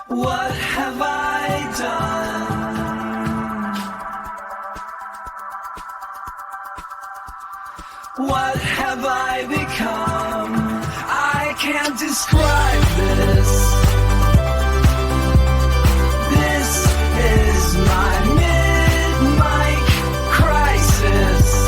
What have I done? What have I become? I can't describe this. This is my mid-mic crisis.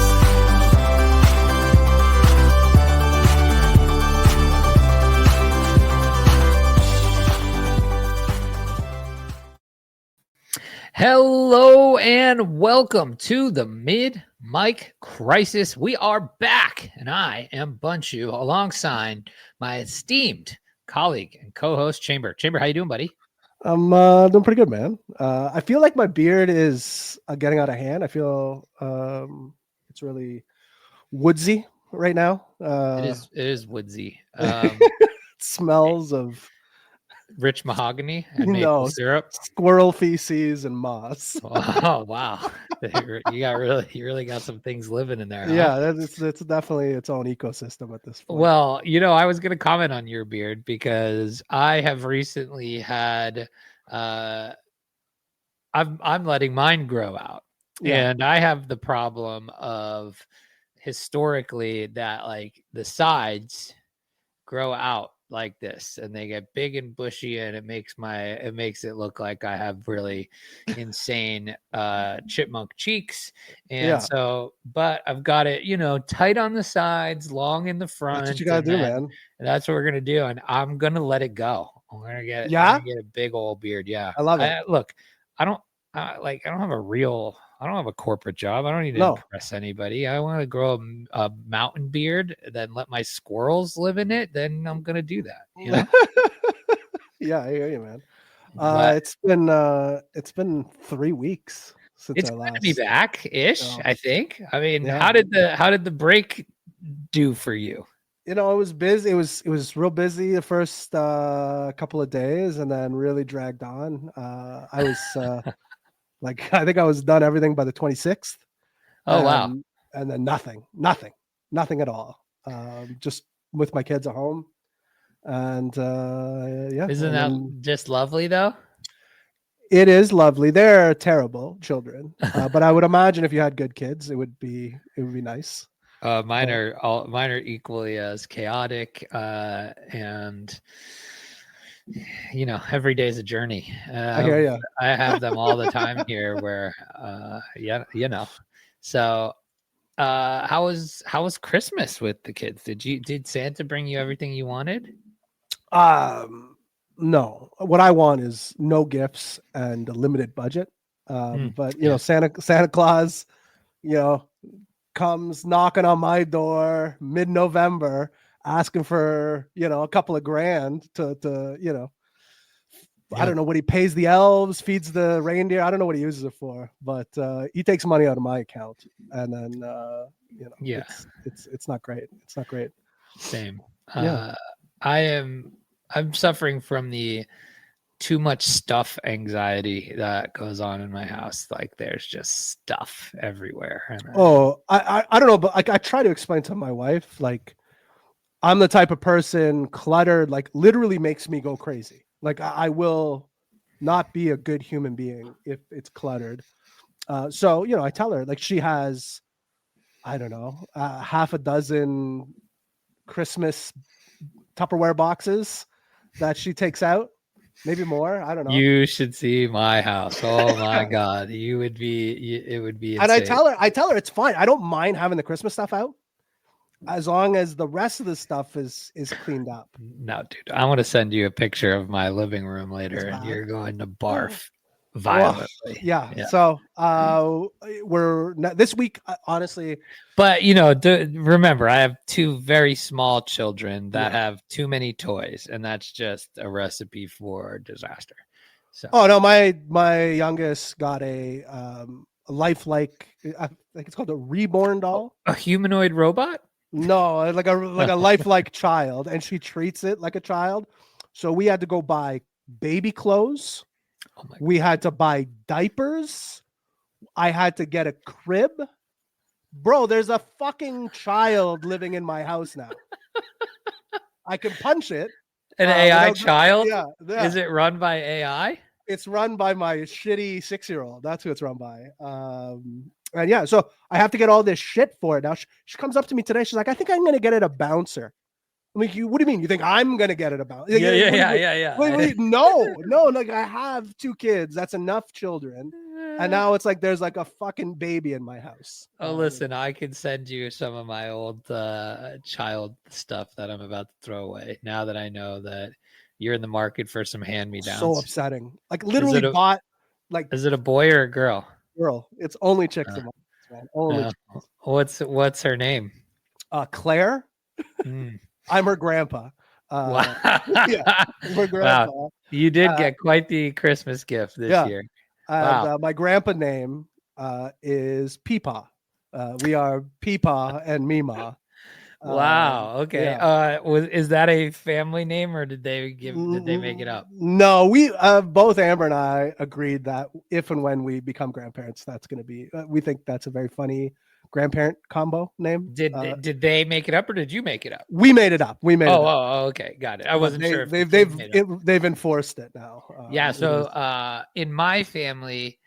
Hello and welcome to the Mid-Mic Crisis. We are back, and I am Bunchu alongside my esteemed colleague and co-host Chamber. Chamber, how you doing, buddy? I'm doing pretty good, man. I feel like my beard is getting out of hand. I feel it's really woodsy right now. It is woodsy. It smells of Rich mahogany and maple syrup. squirrel feces and moss. Oh wow, you really got some things living in there. Huh? Yeah, it's definitely its own ecosystem at this point. Well, I was going to comment on your beard because I have recently had I'm letting mine grow out. Yeah. And I have the problem of historically that like the sides grow out like this and they get big and bushy, and it makes it look like I have really insane chipmunk cheeks. And so, but I've got it, tight on the sides, long in the front. That's what you gotta do, man. And that's what we're gonna do. And I'm gonna let it go. I'm gonna get a big old beard. Yeah. I love it. Look, I don't have a corporate job. I don't need to impress anybody. I want to grow a mountain beard, then let my squirrels live in it. Then I'm going to do that. Yeah, I hear you, man. It's been 3 weeks since it's I last. To be back ish. I think. I mean, how did the break do for you? It was busy. It was real busy the first couple of days, and then really dragged on. I was I think I was done everything by the 26th. Oh wow! And then nothing at all. Just with my kids at home, and Isn't that just lovely though? It is lovely. They're terrible children, but I would imagine if you had good kids, it would be nice. Mine are equally as chaotic, and every day is a journey. I hear you. I have them all the time here where, so, how was Christmas with the kids? Did Santa bring you everything you wanted? No, what I want is no gifts and a limited budget. But Santa Claus, comes knocking on my door mid-November asking for a couple of grand to I don't know what he pays the elves, feeds the reindeer. I don't know what he uses it for, but he takes money out of my account, and then it's not great. It's not great. Same. I'm suffering from the too much stuff anxiety that goes on in my house. Like there's just stuff everywhere. I don't know, but I try to explain to my wife, like, I'm the type of person cluttered, like literally makes me go crazy. Like I will not be a good human being if it's cluttered. So, I tell her, like, she has, I don't know, half a dozen Christmas Tupperware boxes that she takes out. Maybe more. I don't know. You should see my house. Oh my God. It would be insane. And I tell her it's fine. I don't mind having the Christmas stuff out, as long as the rest of the stuff is cleaned up. No, dude, I want to send you a picture of my living room later, and you're going to barf violently. Yeah. So we're this week, honestly. But remember, I have two very small children that have too many toys, and that's just a recipe for disaster. So. Oh no, my youngest got a lifelike. I think it's called a reborn doll. A humanoid robot. No, like a lifelike child, and she treats it like a child. So we had to go buy baby clothes. We had to buy diapers. I had to get a crib. Bro, there's a fucking child living in my house now. I can punch it. An AI without- child? Yeah, yeah. Is it run by AI? It's run by my shitty 6-year-old. That's who it's run by. And yeah, so I have to get all this shit for it now. She comes up to me today. She's like, "I think I'm gonna get it a bouncer." I'm like, what do you mean? You think I'm gonna get it a bouncer? Yeah. Wait, no. Like I have 2 kids. That's enough children. And now it's like there's like a fucking baby in my house. Oh, listen, I can send you some of my old child stuff that I'm about to throw away now that I know that you're in the market for some hand-me-downs. So upsetting. Like literally bought like. Is it a boy or a girl? Girl. It's only chicks in my house, man. Only chicks. What's her name? Claire. I'm her grandpa. Wow. Yeah, her grandpa. Wow. You did get quite the Christmas gift this year. And my grandpa name is Peepaw. We are Peepaw and Mima. Wow. Okay. Yeah. Is that a family name or did they make it up? No, we both Amber and I agreed that if and when we become grandparents, that's going to be. We think that's a very funny grandparent combo name. Did they make it up or did you make it up? We made it up. Oh, okay, got it. I wasn't sure. They've enforced it now. Yeah. So in my family,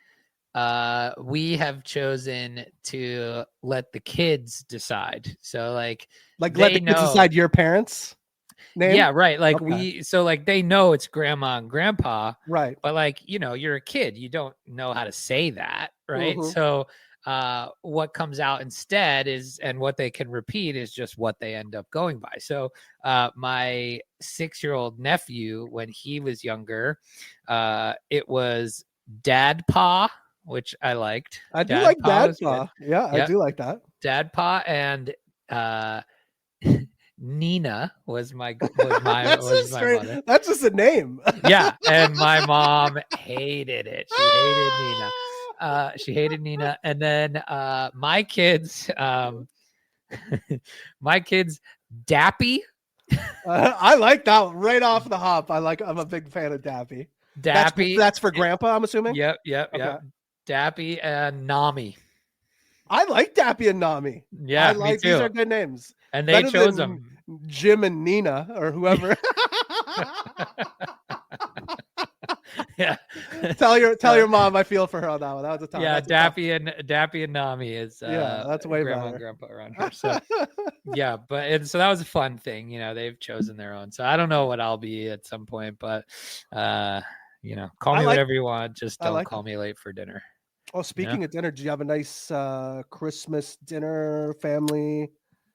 we have chosen to let the kids decide. So like let the kids decide your parents' name. Yeah, right. Like they know it's grandma and grandpa, right? But like you're a kid, you don't know how to say that, right? Mm-hmm. So what comes out instead is, and what they can repeat is just what they end up going by. So my 6-year-old nephew, when he was younger, it was Dad Pa, which I liked. I do like Dad Pa. Yeah, I do like that. Dad Pa, and Nina was my mother. That's just a name. Yeah, and my mom hated it. She hated Nina. And then my kids, Dappy. I like that right off the hop. I'm a big fan of Dappy. That's for Grandpa, I'm assuming. Yep. Okay. Dappy and Nami. I like Dappy and Nami. Yeah, me too. These are good names. And they chose them. Jim and Nina or whoever. Yeah. Tell your mom I feel for her on that one. That was a tough. Yeah, Dappy and Nami is that's way grandma better. and grandpa around here. So yeah, so that was a fun thing. They've chosen their own. So I don't know what I'll be at some point, but call me whatever you want. Just don't call me late for dinner. Oh, speaking of dinner, did you have a nice Christmas dinner, family?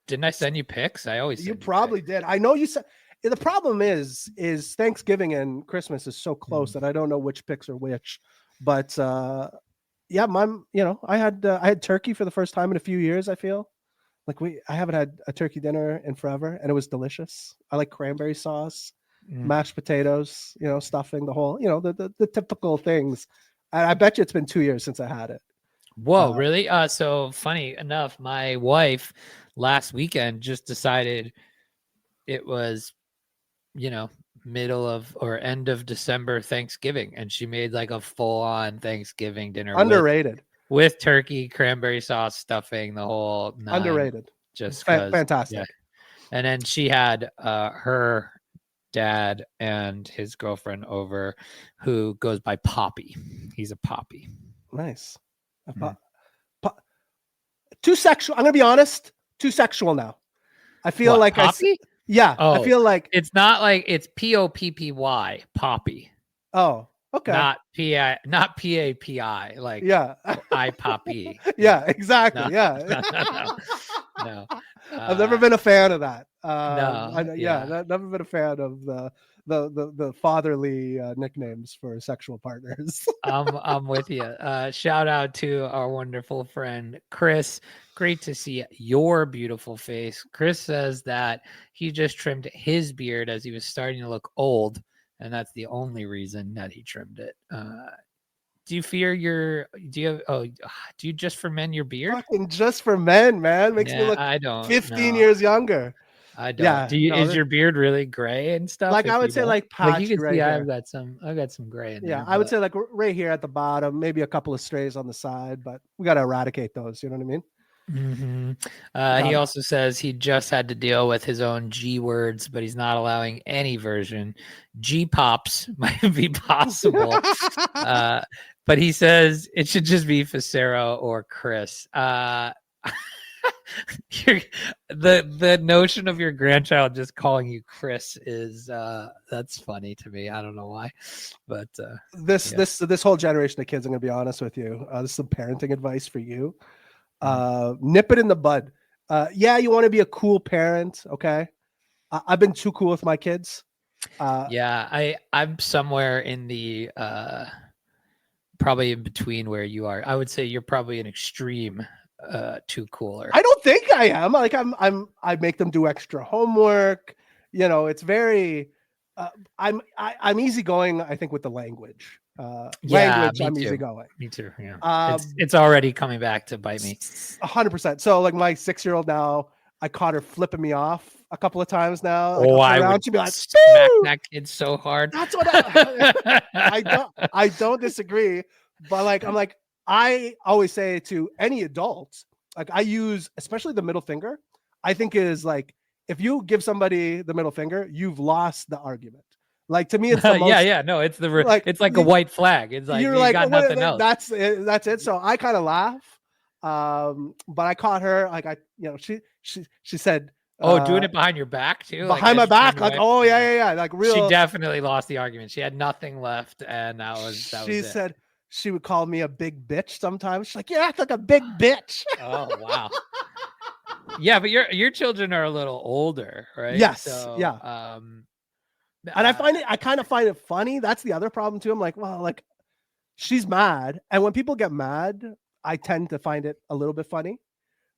Didn't I send you pics? I always. You probably did. I know you said. The problem is Thanksgiving and Christmas is so close that I don't know which pics are which. But yeah, I had turkey for the first time in a few years. I feel like I haven't had a turkey dinner in forever, and it was delicious. I like cranberry sauce, mashed potatoes, stuffing, the whole, the typical things. And I bet you it's been 2 years since I had it. Whoa, really? So funny enough, my wife last weekend just decided it was, middle of or end of December Thanksgiving, and she made like a full-on Thanksgiving dinner. Underrated. With turkey, cranberry sauce, stuffing, the whole nine. Underrated. Just fantastic. Yeah. And then she had her dad and his girlfriend over, who goes by Poppy. He's a Poppy. Nice. Too sexual. I'm gonna be honest. Too sexual now. I feel like Poppy? I feel like it's not like it's Poppy, Poppy. Oh, okay. Not PAPI, like I Poppy. Yeah, exactly. No. Yeah. No. I've never been a fan of that. Never been a fan of the fatherly nicknames for sexual partners. I'm with you. Shout out to our wonderful friend Chris. Great to see your beautiful face. Chris says that he just trimmed his beard as he was starting to look old, and that's the only reason that he trimmed it. Do you fear do you just for men your beard? Fucking just for men, man. Makes me look 15 years younger. I don't. Yeah, is your beard really gray and stuff? Like I would say, like patched. You can right see here. I've got some gray in there. Yeah, I would say like right here at the bottom, maybe a couple of strays on the side, but we got to eradicate those. You know what I mean? hmm He Done. also says he just had to deal with his own G words, but he's not allowing any version. G pops might be possible, but he says it should just be Facero or Chris. The notion of your grandchild just calling you Chris is that's funny to me. I don't know why, but This whole generation of kids, I'm gonna be honest with you. This is some parenting advice for you. Mm. Nip it in the bud. Yeah, you want to be a cool parent, okay? I've been too cool with my kids. I'm somewhere in the probably in between where you are. I would say you're probably an extreme too cooler. I don't think I am. Like I make them do extra homework. You know, it's very I'm easygoing, I think, with the language. Language, I'm easygoing. Me too. Yeah. It's already coming back to bite me. 100%. So like my 6-year-old now, I caught her flipping me off a couple of times now. Oh, I would she'd be like, smack that kid so hard. That's what I don't disagree, but like I'm like, I always say to any adult, like I use especially the middle finger, I think is like if you give somebody the middle finger, you've lost the argument. Like to me, it's the most no, it's it's like a white flag. It's like you're you like got nothing else. That's it. So I kind of laugh. But I caught her like she said, doing it behind your back too, behind my back, like yeah, like real. She definitely lost the argument. She had nothing left, and that was she said she would call me a big bitch sometimes. She's like, you act like a big bitch. Oh wow. Yeah, but your children are a little older, right? Yes. So, yeah. And I kind of find it funny. That's the other problem too. I'm like, well, like she's mad, and when people get mad, I tend to find it a little bit funny.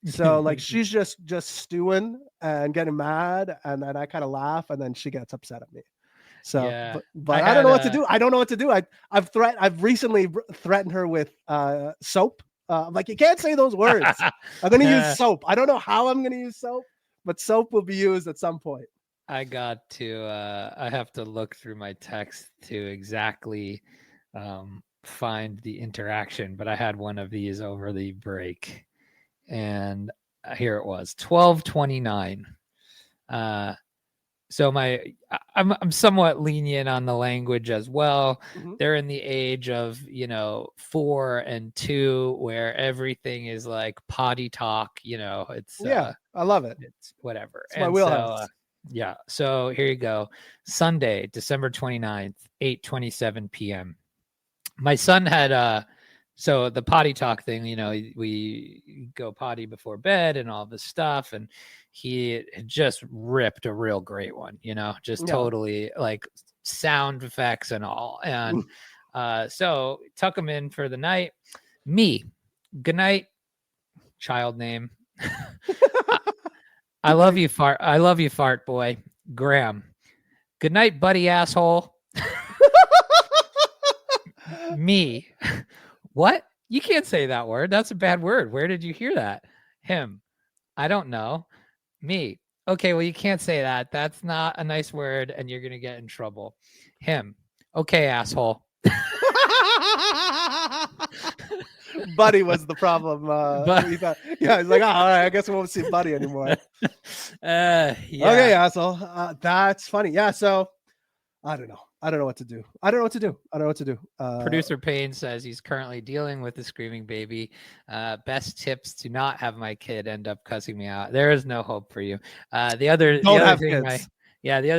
So like she's just stewing and getting mad, and then I kind of laugh, and then she gets upset at me. So, yeah, but I don't know what to do. I don't know what to do. I've recently threatened her with soap. I'm like, you can't say those words. I'm gonna use soap. I don't know how I'm gonna use soap, but soap will be used at some point. I got to I have to look through my text to exactly find the interaction, but I had one of these over the break, and here it was 12:29. So I'm somewhat lenient on the language as well. Mm-hmm. They're in the age of 4 and 2 where everything is like potty talk. It's I love it. It's whatever. It's my wheelhouse. Yeah. So here you go. Sunday, December 29th, 8:27 p.m. My son had so the potty talk thing, we go potty before bed and all this stuff, and he had just ripped a real great one, totally like sound effects and all. And so tuck him in for the night. Me, good night, child name. I love you, fart boy. Graham. Good night, buddy, asshole. Me. What? You can't say that word. That's a bad word. Where did you hear that? Him. I don't know. Me. Okay, well, you can't say that. That's not a nice word, and you're going to get in trouble. Him. Okay, asshole. Buddy was the problem. He's like, all right, I guess we won't see Buddy anymore. Yeah. Okay, asshole. That's funny. Yeah, so I don't know. I don't know what to do. Producer Payne says he's currently dealing with a screaming baby. Best tips to not have my kid end up cussing me out. There is no hope for you. The other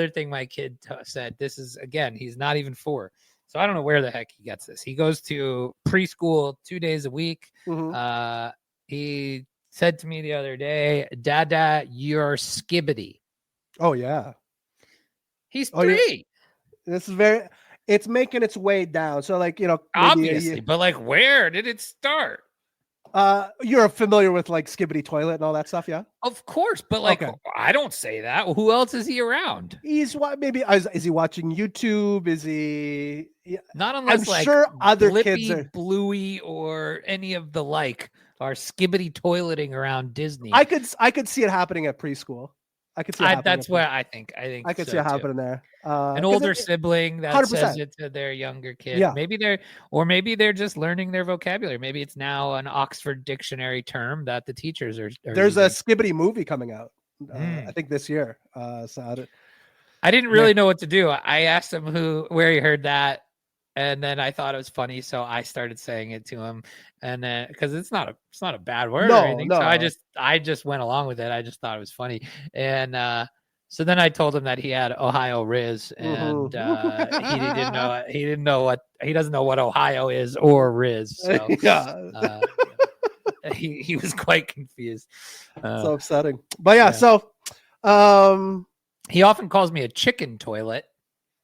thing my kid said, this is, again, he's not even 4. So I don't know where the heck he gets this. He goes to preschool 2 days a week. Mm-hmm. He said to me the other day, Dada, you're skibbity. Oh, yeah. He's 3. This is it's making its way down. So like, obviously, but like, where did it start? You're familiar with like Skibbity Toilet and all that stuff, yeah? Of course, but like, okay. I don't say that. Who else is he around? He's maybe is he watching YouTube? Is he? Not unless I'm sure other Blippi, kids are Bluey, or any of the like are Skibbity toileting around Disney. I could see it happening at preschool. I could see it happening. That's what I think. I could so see it too. happening there. An 'Cause older sibling that says 100%. it to their younger kid. Yeah. Maybe they're just learning their vocabulary. Maybe it's now an Oxford Dictionary term that the teachers are There's a using. Skibbity movie coming out. I Mm. think this year. I didn't really know what to do. I asked him where he heard that, and then I thought it was funny, so I started saying it to him, and then because it's not a bad word or anything, so I just went along with it. I just thought it was funny, and so then I told him that he had Ohio Riz, and he doesn't know what Ohio is or Riz, so Yeah. he was quite confused. So upsetting. But yeah, so he often calls me a chicken toilet.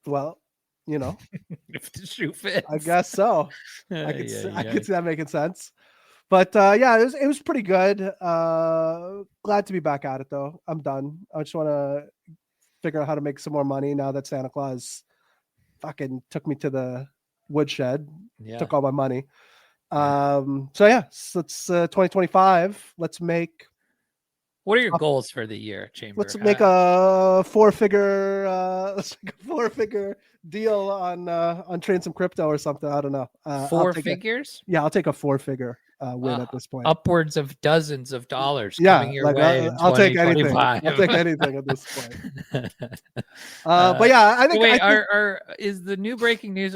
well, If the shoe fits. I guess so. I could see that making sense. But yeah, it was pretty good. Glad to be back at it though. I'm done. I just want to figure out how to make some more money now that Santa Claus fucking took me to the woodshed, took all my money. So yeah, let's 2025. Let's make. What are your goals for the year, Chamber? Let's make a four-figure deal on trading some crypto or something. I don't know. Four figures? I'll take a four-figure win at this point. Upwards of dozens of dollars coming your way. I'll take anything. I'll take anything at this point. But yeah, I think. Wait, is the new breaking news?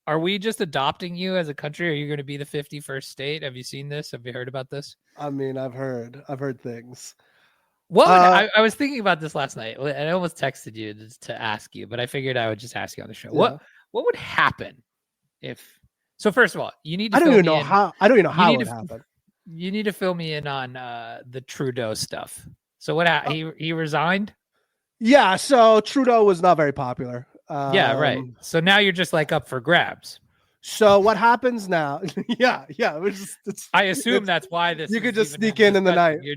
Are we just adopting you as a country? Are you going to be the 51st state? Have you seen this? Have you heard about this? I mean, I've heard things. What I was thinking about this last night, and I almost texted you to ask you, but I figured I would just ask you on the show. Yeah. What would happen if? So first of all, you need to. I don't even know how it would happen. You need to fill me in on the Trudeau stuff. So what? He resigned. Yeah. So Trudeau was not very popular. Yeah, right. So now you're just like up for grabs. So what happens now? yeah. I assume that's why this. You could just sneak in the night. You're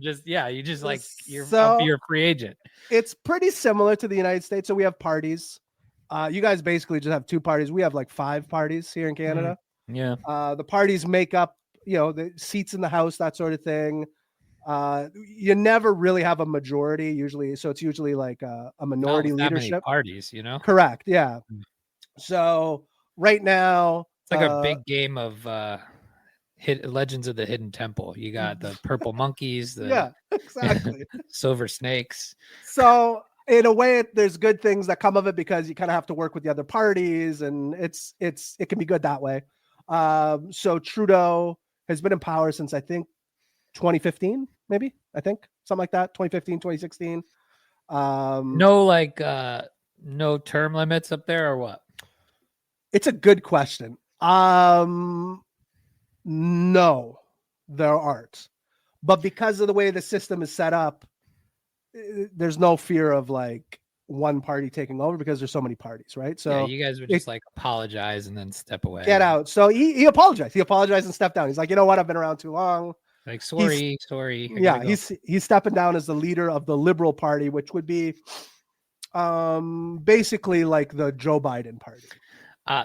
a free agent. It's pretty similar to the United States. So we have parties. You guys basically just have two parties. We have like 5 parties here in Canada. Yeah. The parties make up, the seats in the House, that sort of thing. You never really have a majority usually, so it's usually like a minority leadership. Parties, Correct, yeah. So right now it's like a big game of Legends of the Hidden Temple. You got the purple monkeys, exactly, silver snakes. So in a way, there's good things that come of it because you kind of have to work with the other parties, and it can be good that way. So Trudeau has been in power since I think 2015, maybe, something like that. 2015, 2016. No term limits up there or what? It's a good question. No, there aren't. But because of the way the system is set up, there's no fear of like one party taking over because there's so many parties, right? So you guys would just apologize and then step away. Get out. So he apologized. He apologized and stepped down. He's like, you know what? I've been around too long. Like, sorry. Yeah, he's stepping down as the leader of the Liberal Party, which would be basically like the Joe Biden party.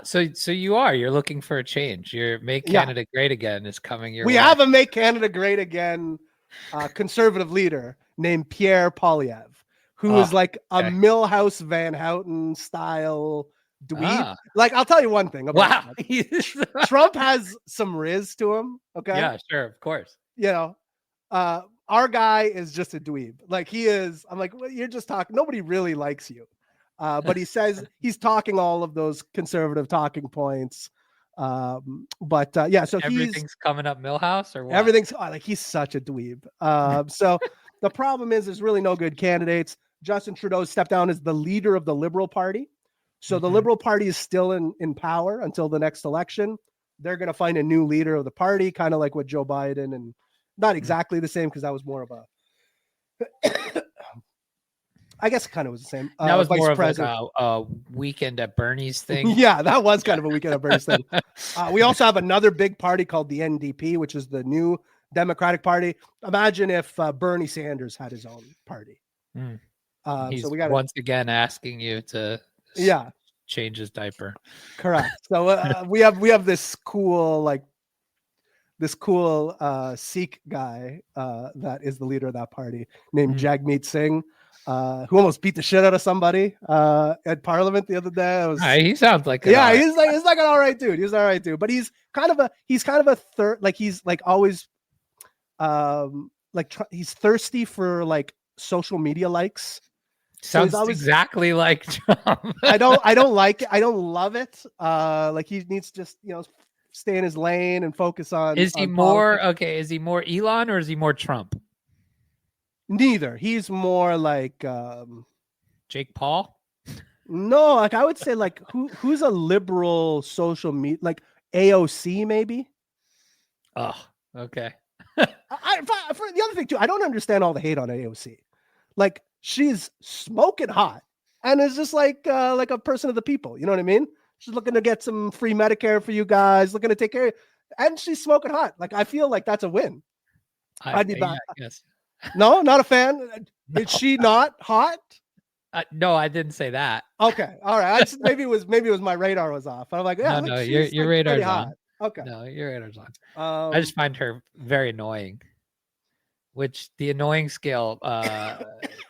So you're looking for a change. Your Make Canada Great Again is coming your way. We have a Make Canada Great Again conservative leader named Pierre Poilievre, who is like a Milhouse Van Houten style dweeb. Like, I'll tell you one thing about Trump has some riz to him. Okay. Yeah, sure. Of course. Our guy is just a dweeb. Like he is. I'm like, well, you're just talking. Nobody really likes you. But he says he's talking all of those conservative talking points. So everything's coming up Milhouse or what? Everything's like he's such a dweeb. So the problem is there's really no good candidates. Justin Trudeau stepped down as the leader of the Liberal Party. So the Liberal Party is still in power until the next election. They're going to find a new leader of the party, kind of like with Joe Biden, and not exactly the same because that was more of a I guess it kind of was the same. That was more of like a weekend at Bernie's thing. Yeah, that was kind of a weekend at Bernie's thing. We also have another big party called the NDP, which is the new Democratic Party. Imagine if Bernie Sanders had his own party. He's once again asking you to change his diaper. Correct. So we have this cool Sikh guy that is the leader of that party named Jagmeet Singh. who almost beat the shit out of somebody at Parliament the other day. He sounds like he's like an all right dude. He's an all right dude, but he's kind of a third, like he's like always he's thirsty for like social media likes. Sounds so always, exactly like Trump. I don't like it. I don't love it. Like he needs to just stay in his lane and focus on. Is he more okay? Is he more Elon or is he more Trump? Neither. He's more like Jake Paul. No, like I would say like who's a liberal social media, like AOC maybe. Oh, okay. For the other thing too, I don't understand all the hate on AOC. Like she's smoking hot and is just like a person of the people. You know what I mean? She's looking to get some free Medicare for you guys, looking to take care of you, and she's smoking hot. Like I feel like that's a win. I guess. No, not a fan. No. Is she not hot? No, I didn't say that. Okay, all right. Maybe it was my radar was off. I'm like, yeah, no, your radar's on. Okay, no, your radar's on. I just find her very annoying. Which the annoying scale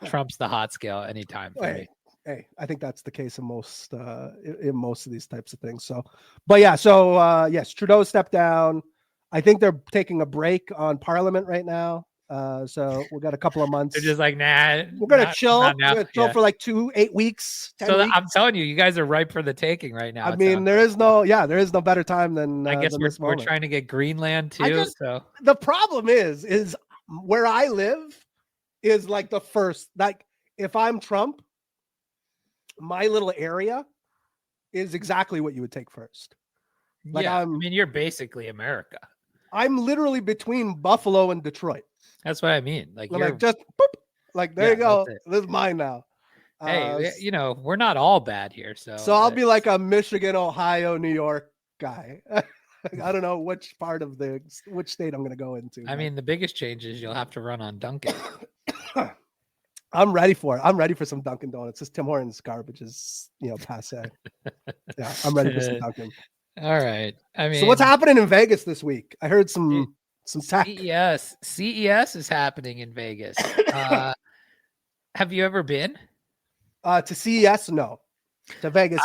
trumps the hot scale anytime for me. Hey, I think that's the case in most of these types of things. So, but yeah, so yes, Trudeau stepped down. I think they're taking a break on Parliament right now. So we got a couple of months. They're just like, nah, we're gonna chill. We're gonna chill for like 8 weeks. 10 weeks. I'm telling you, you guys are ripe for the taking right now. I mean, there is no better time than. I guess than we're trying to get Greenland too. So the problem is where I live is like the first. Like if I'm Trump, my little area is exactly what you would take first. Like I mean, you're basically America. I'm literally between Buffalo and Detroit. That's what I mean. Like I'm you're like just boop, like there you go. This is mine now. Hey, we're not all bad here. So I'll be like a Michigan, Ohio, New York guy. I don't know which part of which state I'm going to go into. I mean, the biggest change is you'll have to run on Dunkin'. I'm ready for it. I'm ready for some Dunkin' Donuts. This Tim Hortons garbage is, passe. Yeah, I'm ready for some Dunkin'. All right. I mean, so what's happening in Vegas this week? I heard some tech. CES is happening in Vegas. Have you ever been? To CES? No. To Vegas.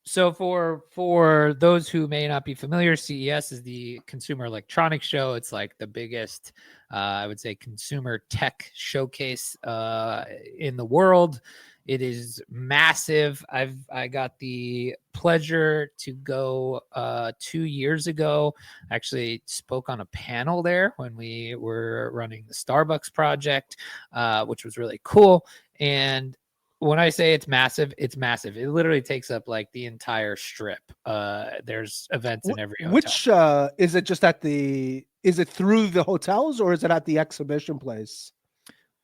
So for those who may not be familiar, CES is the Consumer Electronics Show. It's like the biggest, I would say, consumer tech showcase in the world. It is massive. I got the pleasure to go 2 years ago. I actually spoke on a panel there when we were running the Starbucks project, which was really cool. And when I say it's massive, it's massive. It literally takes up like the entire strip. There's events in every hotel. Which is it just is it through the hotels or is it at the exhibition place?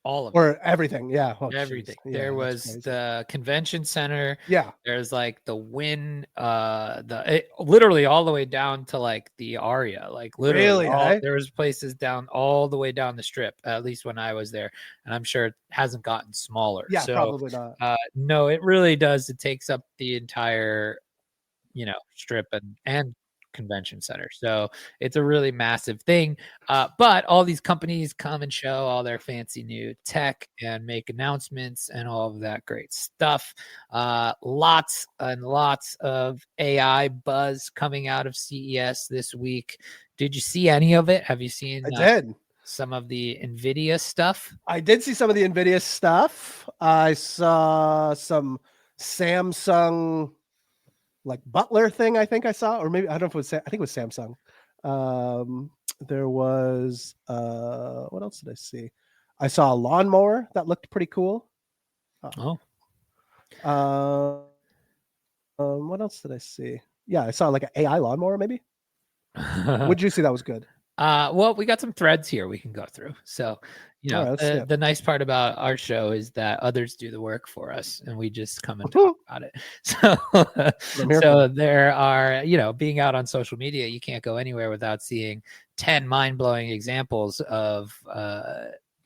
All of or everything. Yeah. Oh, everything. Yeah, there was the convention center. Yeah. There's like the Wynn, literally all the way down to like the Aria, like literally there was places down all the way down the strip, at least when I was there. And I'm sure it hasn't gotten smaller. Yeah, so, probably not. No, it really does. It takes up the entire, strip and convention center. So it's a really massive thing. But all these companies come and show all their fancy new tech and make announcements and all of that great stuff. Lots and lots of AI buzz coming out of CES this week. Did you see any of it? Have you seen? I did. Some of the Nvidia stuff. I did see some of the Nvidia stuff. I saw some Samsung like Butler thing, I think I saw, or maybe I don't know if it was. I think it was Samsung. There was what else did I see? I saw a lawnmower that looked pretty cool. What else did I see? Yeah, I saw like an AI lawnmower. Maybe. What did you see that was good? Well, we got some threads here we can go through. So, the nice part about our show is that others do the work for us and we just come and talk about it. So there are, being out on social media, you can't go anywhere without seeing 10 mind-blowing examples of,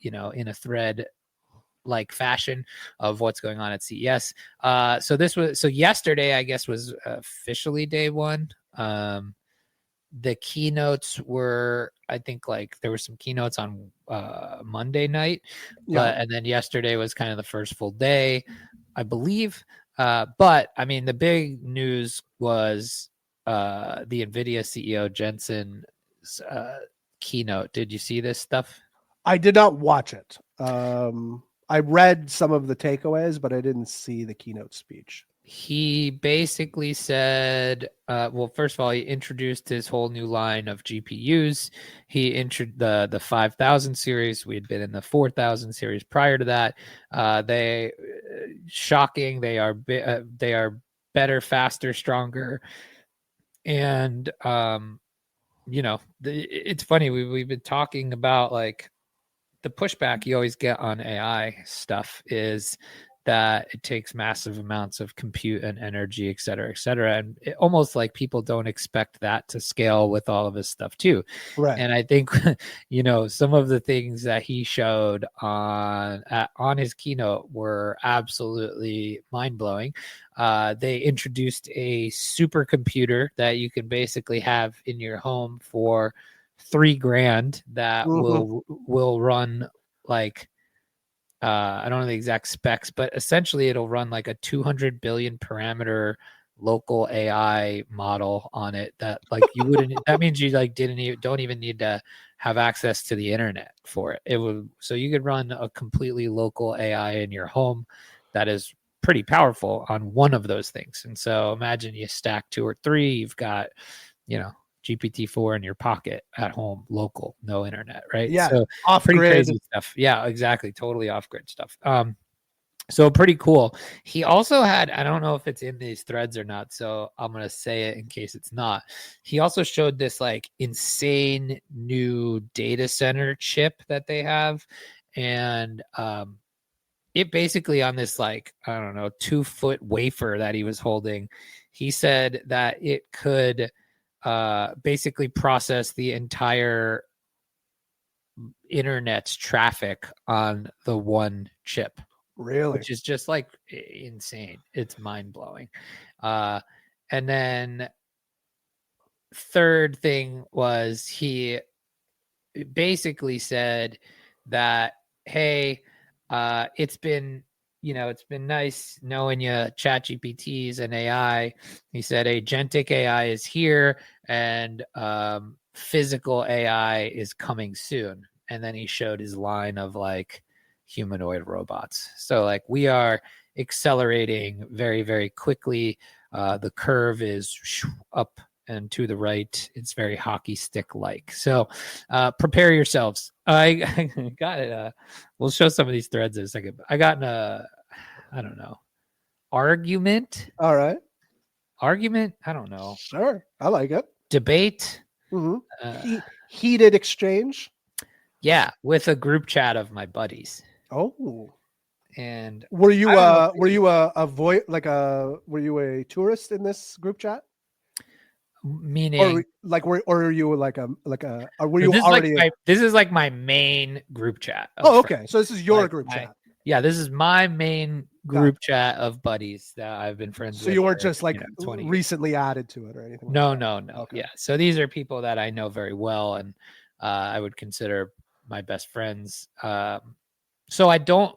in a thread like fashion of what's going on at CES. So yesterday, I guess, was officially day one. the keynotes were, I think, like there were some keynotes on Monday night, Yeah. and then yesterday was kind of the first full day, I believe. But I mean, the big news was the Nvidia CEO Jensen's keynote. Did you see this stuff? I did not watch it. I read some of the takeaways, but I didn't see the keynote speech. He basically said, well, first of all, he introduced his whole new line of GPUs. He introduced the 5000 series. We had been in the 4000 series prior to that. They shocking. They are better, faster, stronger, and it's funny. We've been talking about like the pushback you always get on AI stuff is that it takes massive amounts of compute and energy, et cetera, et cetera. And almost like people don't expect that to scale with all of this stuff too. Right. And I think, some of the things that he showed on his keynote were absolutely mind blowing. They introduced a supercomputer that you can basically have in your home for $3,000 that will run like I don't know the exact specs, but essentially it'll run like a 200 billion parameter local AI model on it that like you wouldn't that means you like don't even need to have access to the internet for it. So you could run a completely local AI in your home that is pretty powerful on one of those things. And so imagine you stack 2 or 3, you've got, GPT-4 in your pocket at home, local, no internet, right? Yeah, so off pretty grid crazy stuff. Yeah, exactly, totally off grid stuff. So pretty cool. He also had, I don't know if it's in these threads or not, so I'm gonna say it in case it's not. He also showed this like insane new data center chip that they have, and it basically on this like I don't know 2-foot wafer that he was holding. He said that it could basically process the entire internet's traffic on the one chip, Really? which is just like insane. It's mind blowing. And then third thing was he basically said that, hey, it's been nice knowing you, chat GPTs and AI. He said agentic AI is here and physical AI is coming soon. And then he showed his line of like humanoid robots. So like we are accelerating very, very quickly. The curve is up and to the right. It's very hockey stick like. So prepare yourselves. I got it. We'll show some of these threads in a second. I got I don't know, argument. All right. Argument. I don't know. Sure. I like it. Debate. Heated exchange. Yeah, with a group chat of my buddies. Oh. And were you a tourist in this group chat? Meaning, or are you like a or were you this already? This is like my main group chat. Oh, okay. So this is your like group chat. Yeah, this is my main group chat of buddies that I've been friends with. So you weren't just like 20 recently added to it or anything? No, like no. Okay. Yeah. So these are people that I know very well and I would consider my best friends. So I don't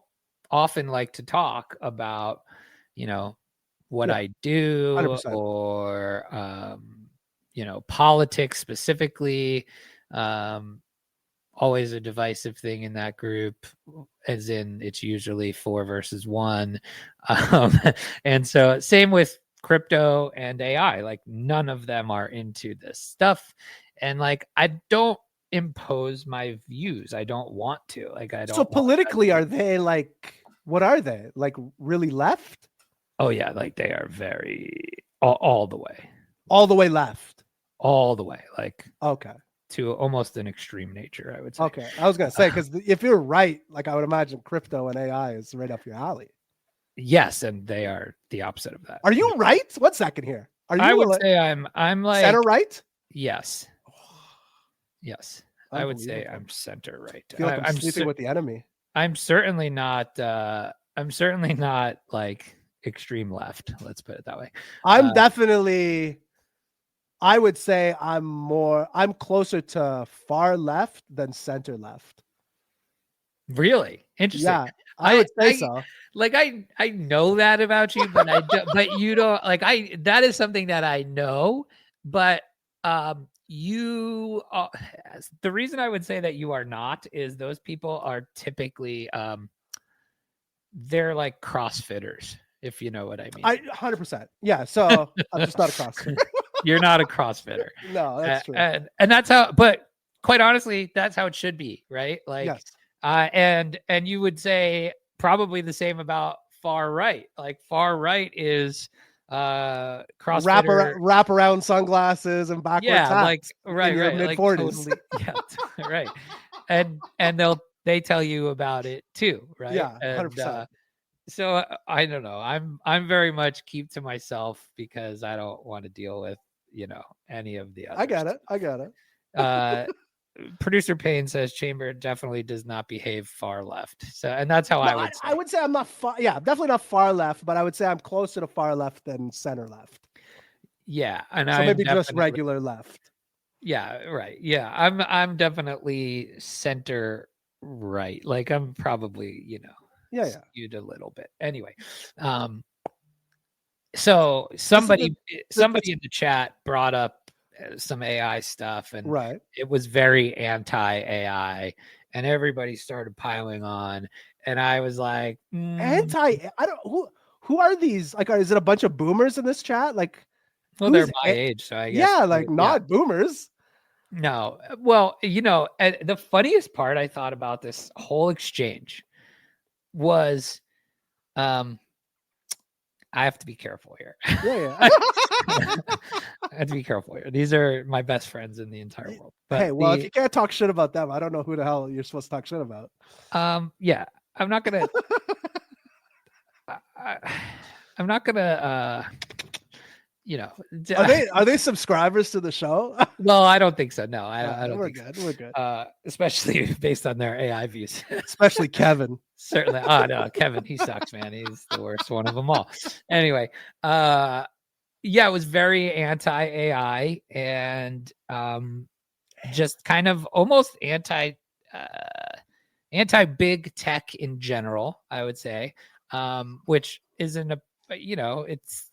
often like to talk about, what I do 100%. or, politics specifically. Always a divisive thing in that group, as in it's usually 4 versus 1. And so same with crypto and AI, like none of them are into this stuff. And like, I don't impose my views. I don't want to, like, I don't. So politically, are they like, what are they like really left? Oh yeah. Like they are very all the way left, all the way. Like, okay. To almost an extreme nature, I would say. Okay. I was going to say, because if you're right, like I would imagine crypto and AI is right up your alley. Yes. And they are the opposite of that. Are you right? 1 second here. Are you? I would say I'm like center right. Yes. Yes. I would say I'm center right. I feel like I'm sleeping with the enemy. I'm certainly not like extreme left. Let's put it that way. I'm definitely I would say I'm closer to far left than center left. Really interesting. Yeah, I would say so. Like I know that about you, but I do, but you don't like that is something that I know, but you the reason I would say that you are not is those people are typically they're like CrossFitters, if you know what I mean. 100%. Yeah, so I'm just not a CrossFit. You're not a CrossFitter. No, that's true. And that's how, but quite honestly, that's how it should be, right? Like, Yes. And you would say probably the same about far right. Like far right is CrossFitter. Wrap around sunglasses and backwards hats. Like right, in your mid 40s. Like, totally, yeah, right. And they tell you about it too, right? Yeah, and, 100%. So I don't know. I'm very much keep to myself because I don't want to deal with any of the others. I got it. Producer Payne says Chamber definitely does not behave far left. So, and that's how I would say. I would say I'm not far. Yeah, definitely not far left, but I would say I'm closer to far left than center left. Yeah, and so maybe just regular left. Yeah, right. Yeah, I'm definitely center right. Like I'm probably skewed a little bit. Anyway, so somebody in the chat brought up some AI stuff, and it was very anti-AI, and everybody started piling on, and I was like, I don't who are these? Like, is it a bunch of boomers in this chat? Like, well, they're my age, so I guess not boomers. No, well, the funniest part I thought about this whole exchange was, I have to be careful here. Yeah. I have to be careful here. These are my best friends in the entire world. But hey, well, if you can't talk shit about them, I don't know who the hell you're supposed to talk shit about. Yeah, I'm not gonna. I'm not gonna. Are they subscribers to the show? Well, I don't think so. No, I don't. We're good. Especially based on their AI views. Especially Kevin. Certainly. Oh no, Kevin, he sucks, man. He's the worst one of them all. Anyway, yeah, it was very anti-AI and just kind of almost anti big tech in general, I would say, which isn't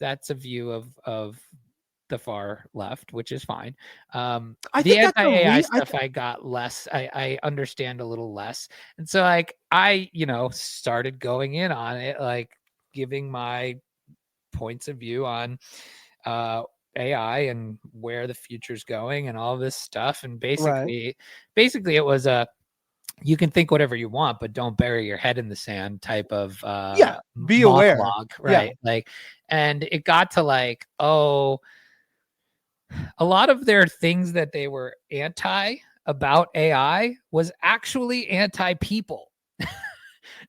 that's a view of the far left, which is fine. The anti-AI stuff I got less. I understand a little less, and so like I started going in on it, like giving my points of view on AI and where the future's going and all this stuff. And basically it was you can think whatever you want, but don't bury your head in the sand type of be aware, right? Like, and it got to like, a lot of their things that they were anti about AI was actually anti-people.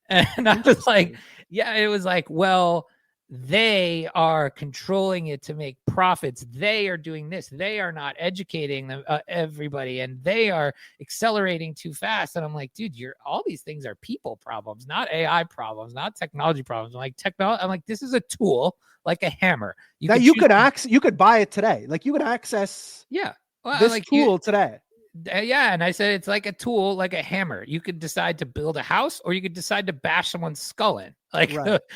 And I was like, yeah, it was like, well, they are controlling it to make profits. They are doing this. They are not educating them, everybody, and they are accelerating too fast. And I'm like, dude, all these things are people problems, not AI problems, not technology problems. I'm like, this is a tool like a hammer. You could buy it today. Like you could access this tool today. Yeah, and I said it's like a tool, like a hammer. You could decide to build a house, or you could decide to bash someone's skull in. Like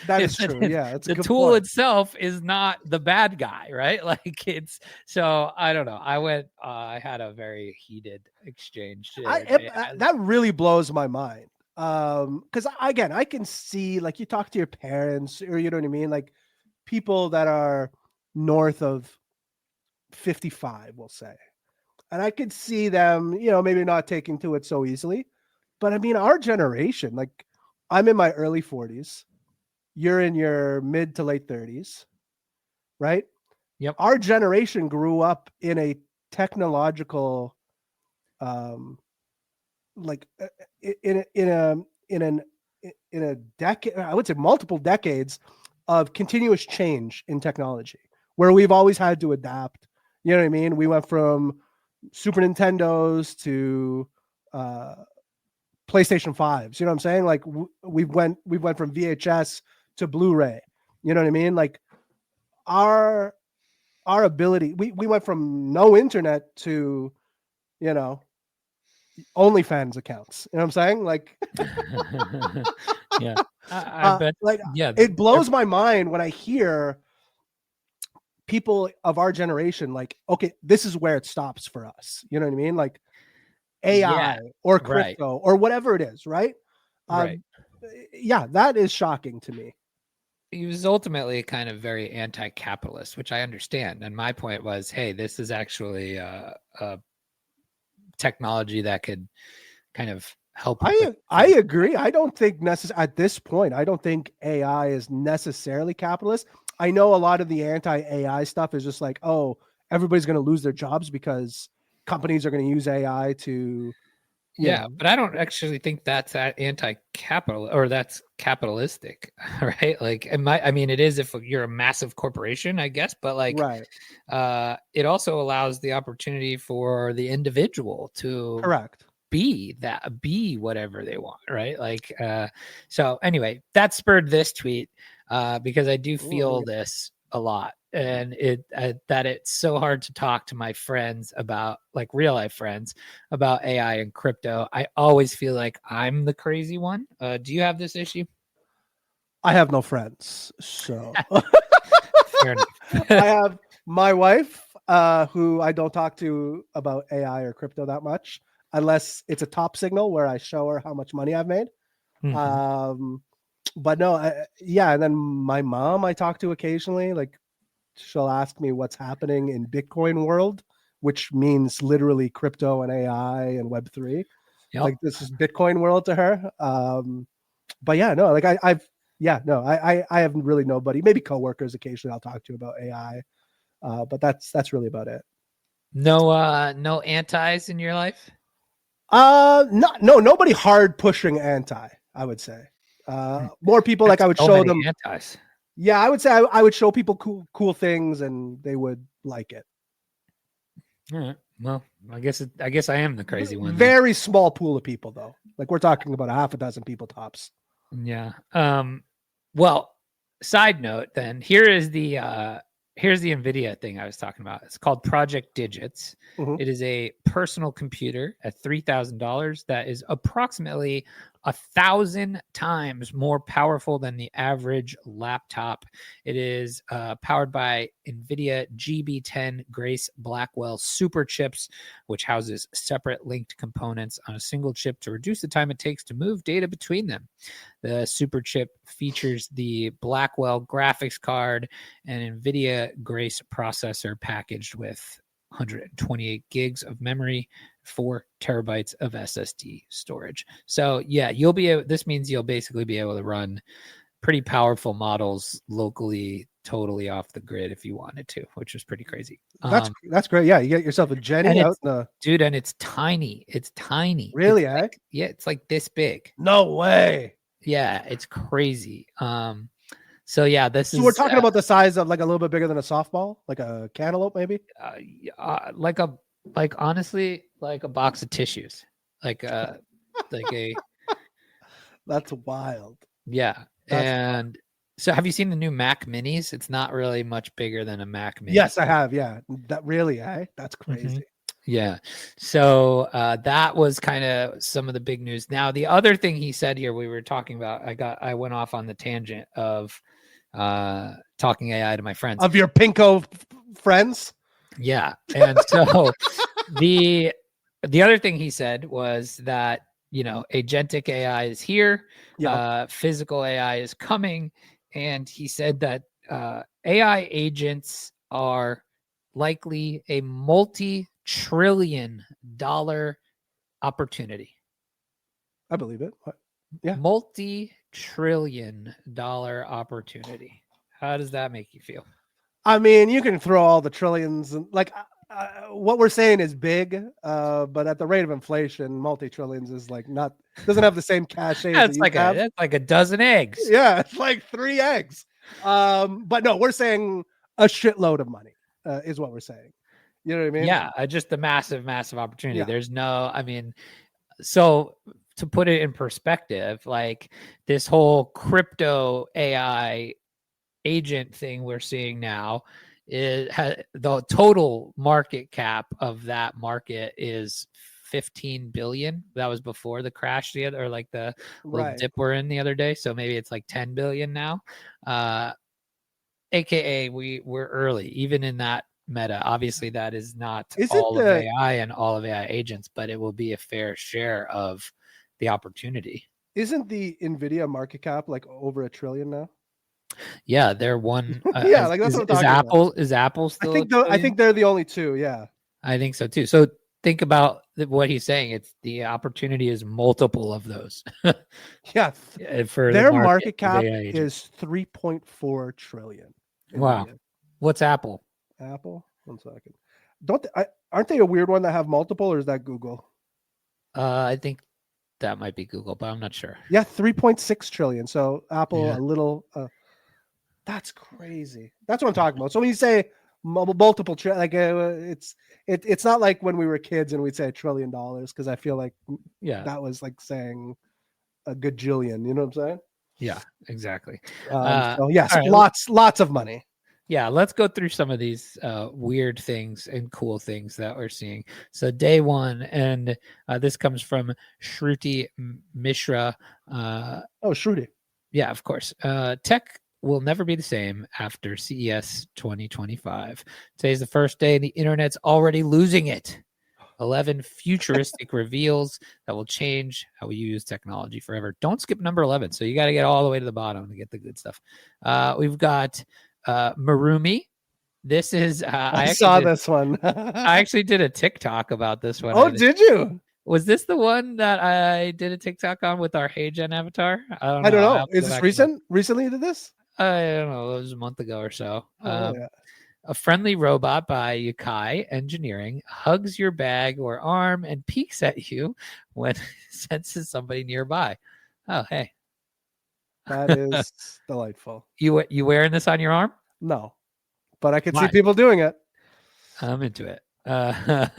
that is true. Yeah, the tool itself is not the bad guy, right? Like it's so I don't know. I had a very heated exchange. That really blows my mind. Because again, I can see like you talk to your parents, or you know what I mean, like people that are north of 55, we'll say. And I could see them, maybe not taking to it so easily. But I mean, our generation, like I'm in my early 40s. You're in your mid to late 30s, right? Yep. Our generation grew up in a technological, like in a decade, I would say multiple decades of continuous change in technology, where we've always had to adapt. You know what I mean? We went from Super Nintendos to PlayStation 5s. You know what I'm saying? Like we went from VHS to Blu-ray. You know what I mean? Like our our ability, we went from no internet to, you know, OnlyFans accounts. You know what I'm saying? Like, Yeah, I bet. like Yeah, it blows my mind when I hear people of our generation, like, okay, this is where it stops for us. You know what I mean? Like AI yeah, or right, crypto or whatever it is, right? right. Yeah, that is shocking to me. He was ultimately kind of very anti-capitalist, which I understand. And my point was, hey, this is actually a technology that could kind of help with I agree. I don't think at this point, I don't think AI is necessarily capitalist. I know a lot of the anti-AI stuff is just like, oh, everybody's going to lose their jobs because companies are going to use AI to, you Yeah, know, but I don't actually think that's anti-capital or that's capitalistic, right? Like, I mean, it is if you're a massive corporation, I guess, but like, right. it also allows the opportunity for the individual to Correct. be whatever they want, right? Like, so anyway, that spurred this tweet because I do feel this a lot, and that it's so hard to talk to my friends about, like real life friends, about AI and crypto. I always feel like I'm the crazy one. Do you have this issue? I have no friends. So Fair enough. I have my wife, who I don't talk to about AI or crypto that much, unless it's a top signal where I show her how much money I've made. Mhm. But no, yeah. And then my mom, I talk to occasionally. Like, she'll ask me what's happening in Bitcoin world, which means literally crypto and AI and Web3. Yep. Like, this is Bitcoin world to her. But yeah, no, like I've yeah, no, I have really nobody. Maybe coworkers occasionally I'll talk to about AI. But that's really about it. No antis in your life? Nobody hard pushing anti, I would say. More people, like, There's I would so show many them. antis. Yeah, I would say I would show people cool things and they would like it. All right. Well, I guess I am the crazy one then. Very small pool of people though. Like, we're talking about a half a dozen people tops. Yeah. Well, side note then, here's the Nvidia thing I was talking about. It's called Project Digits. Mhm. It is a personal computer at $3,000 that is approximately 1,000 times more powerful than the average laptop. It is powered by Nvidia GB10 Grace Blackwell super chips, which houses separate linked components on a single chip to reduce the time it takes to move data between them. The super chip features the Blackwell graphics card and NVIDIA Grace processor packaged with 128 gigs of memory, 4 terabytes of SSD storage. So yeah, this means you'll basically be able to run pretty powerful models locally, totally off the grid if you wanted to, which is pretty crazy. That's great. Yeah, you get yourself a Jenny out in the. Dude, and it's tiny. It's tiny. Really, It's like, yeah, it's like this big. No way. Yeah, it's crazy. So yeah, this So is we're talking about the size of, like, a little bit bigger than a softball, like a cantaloupe, maybe. like honestly, like a box of tissues, like a That's wild. yeah. That's And so, have you seen the new Mac Minis? It's not really much bigger than a Mac Mini. Yes, I have. Yeah, that really, that's crazy. Mhm. Yeah. So that was kind of some of the big news. Now, the other thing he said here, we were talking about, I went off on the tangent of talking AI to my friends. Of your Pinko friends. Yeah. And so the other thing he said was that, agentic AI is here. Yeah. Physical AI is coming. And he said that AI agents are likely a multi-trillion dollar opportunity. I believe it. Yeah. Multi-trillion dollar opportunity. How does that make you feel? I mean, you can throw all the trillions and, like, what we're saying is big, but at the rate of inflation, multi-trillions is like doesn't have the same cachet as That's it have. that's like a dozen eggs. Yeah, it's like 3 eggs. But no, we're saying a shitload of money is what we're saying. You know what I mean? Yeah, just the massive opportunity. Yeah. There's no, I mean, so to put it in perspective, like this whole crypto AI agent thing we're seeing now the total market cap of that market is 15 billion. That was before the crash the other, or like the little Right. dip we're in the other day. So maybe it's like 10 billion now. AKA we're early, even in that meta. Obviously, that is not Isn't all of the AI and all of AI agents, but it will be a fair share of the opportunity. isn't the Nvidia market cap like over $1 trillion now? Yeah, they're one. Yeah, like that's what I'm is talking about. Apple I still? think $1 I think they're the only two. Yeah. I think so too. So think about what he's saying. It's the opportunity is multiple of those Yeah. for the Their market market of cap AI agents. is 3.4 trillion. Wow. Nvidia. What's Apple? Apple. 1 second. Aren't they a weird one that have multiple, or is that Google? I think that might be Google, but I'm not sure. Yeah, 3.6 trillion. So Apple Yeah. a little. That's crazy. That's what I'm talking about. So when you say multiple, it's not like when we were kids and we'd say $1 trillion, because I feel like Yeah. that was like saying a gajillion. You know what I'm saying? Yeah, exactly. So yes, all right. lots of money. Yeah, let's go through some of these weird things and cool things that we're seeing. So day one, and this comes from Shruti Mishra. Oh, Shruti. Yeah, of course. Tech will never be the same after CES 2025. Today's the first day, and the internet's already losing it. 11 futuristic reveals that will change how we use technology forever. Don't skip number 11. So you got to get all the way to the bottom to get the good stuff. We've got Marumi. This is I saw this one. I actually did a TikTok about this one. Oh, did you? Was this the one that I did a TikTok on with our HeyGen avatar? I I don't I'll know. have to Is go this back and look. recent? Recently you did this? I don't know. It was a month ago or so. Oh, yeah. A friendly robot by Yukai Engineering hugs your bag or arm and peeks at you when it senses somebody nearby. Oh, hey. That is delightful. You wearing this on your arm? No, but I could see Why? people doing it. I'm into it. It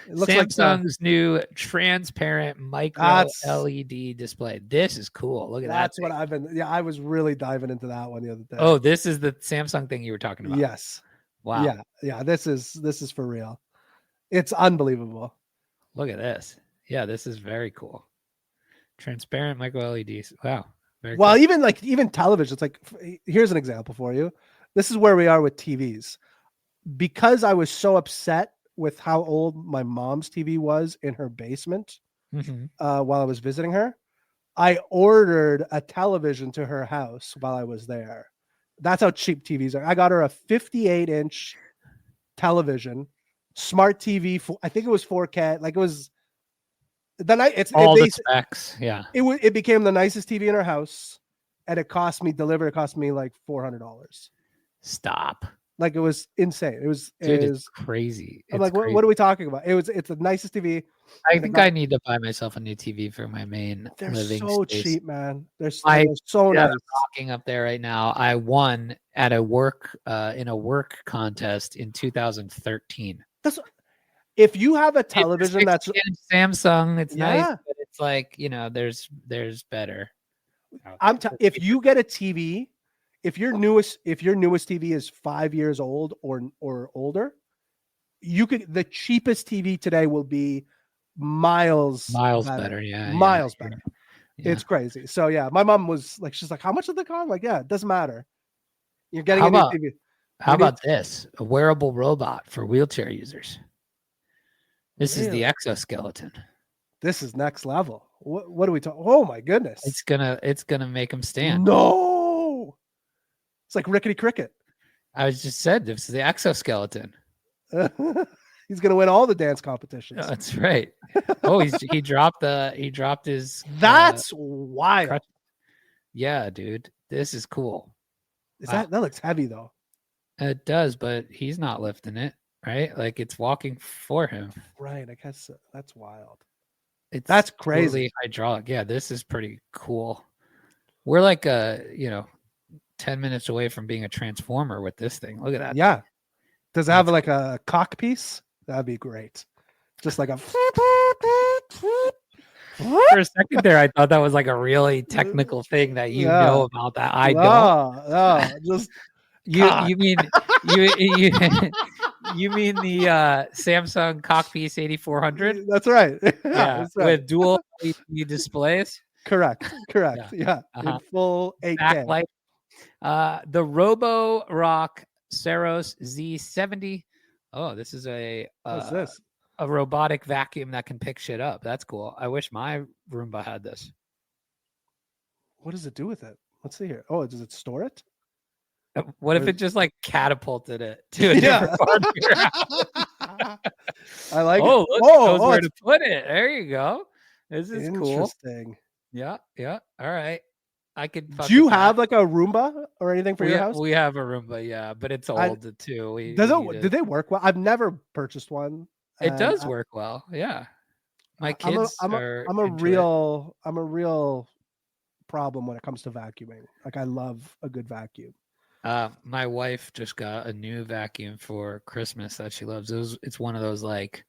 looks like Samsung's new transparent micro That's- LED display. This is cool. Look at that. that's what thing. I've been. Yeah, I was really diving into that one the other day. Oh, this is the Samsung thing you were talking about. yes. Wow. Yeah. This is for real. It's unbelievable. Look at this. Yeah, this is very cool. Transparent micro LEDs. Wow. Very Well, cool. even television. It's like, here's an example for you. This is where we are with TVs. Because I was so upset with how old my mom's TV was in her basement Mhm. while I was visiting her, I ordered a television to her house while I was there. That's how cheap TVs are. I got her a 58-inch television, smart TV. I think it was 4K. Like it was the night. All the specs. Yeah. It became the nicest TV in her house, and it cost me like $400. Stop. Like it was insane. Dude, it's crazy. I'm like, what are we talking about? It's the nicest TV. I think I need to buy myself a new TV for my main They're living so space. cheap, man. They're so Yeah, nice. rocking up there right now. I won at a work in a work contest in 2013. If you have a television that's Samsung, it's nice, Yeah. but it's like, there's better. if you get a TV, if your newest TV is 5 years old or older, the cheapest TV today will be miles better. Yeah. miles yeah, better. yeah. It's crazy. So yeah, my mom was like, she's like, how much did they cost? I'm like, yeah, it doesn't matter. You're getting a new TV. How about this? A wearable robot for wheelchair users. This is the exoskeleton. This is next level. What are we talking? Oh my goodness! It's gonna make him stand. No, it's like Rickety Cricket. I was just said this is the exoskeleton. He's gonna win all the dance competitions. That's right. Oh, he dropped his. That's wild. crutch. Yeah, dude, this is cool. That looks heavy though? It does, but he's not lifting it, right? Like it's walking for him. Right. I guess that's wild. That's crazy. Totally hydraulic. Yeah, this is pretty cool. We're like 10 minutes away from being a transformer with this thing. Look at that. Yeah. Does it have like a cock piece? That'd be great. Just like a. For a second there, I thought that was like a really technical thing that know about that. I don't. No, just You mean you you mean the Samsung Cockpiece 8400? That's right. Yeah, That's right. with dual LED displays. Correct. Yeah. Yeah. Uh-huh. In full 8K. Backlight. The Robo Rock Saros Z70. Oh, this is What's this? a robotic vacuum that can pick shit up. That's cool. I wish my Roomba had this. What does it do with it? Let's see here. Oh, does it store it? What if Or- it just like catapulted it to a Yeah. different part of your house? I like Oh, it. look, Oh, knows where it's to put it. There you go. This is cool. interesting. Yeah, yeah. All right. I could. fuck Do you with that. have like a Roomba or anything for your house? We have a Roomba, yeah, but it's I- old too. We Does need it? Do they work well? I've never purchased one. It and does I- work well. Yeah. My I'm kids a are into it. real problem when it comes to vacuuming. Like I love a good vacuum. My wife just got a new vacuum for Christmas that she loves. It's one of those like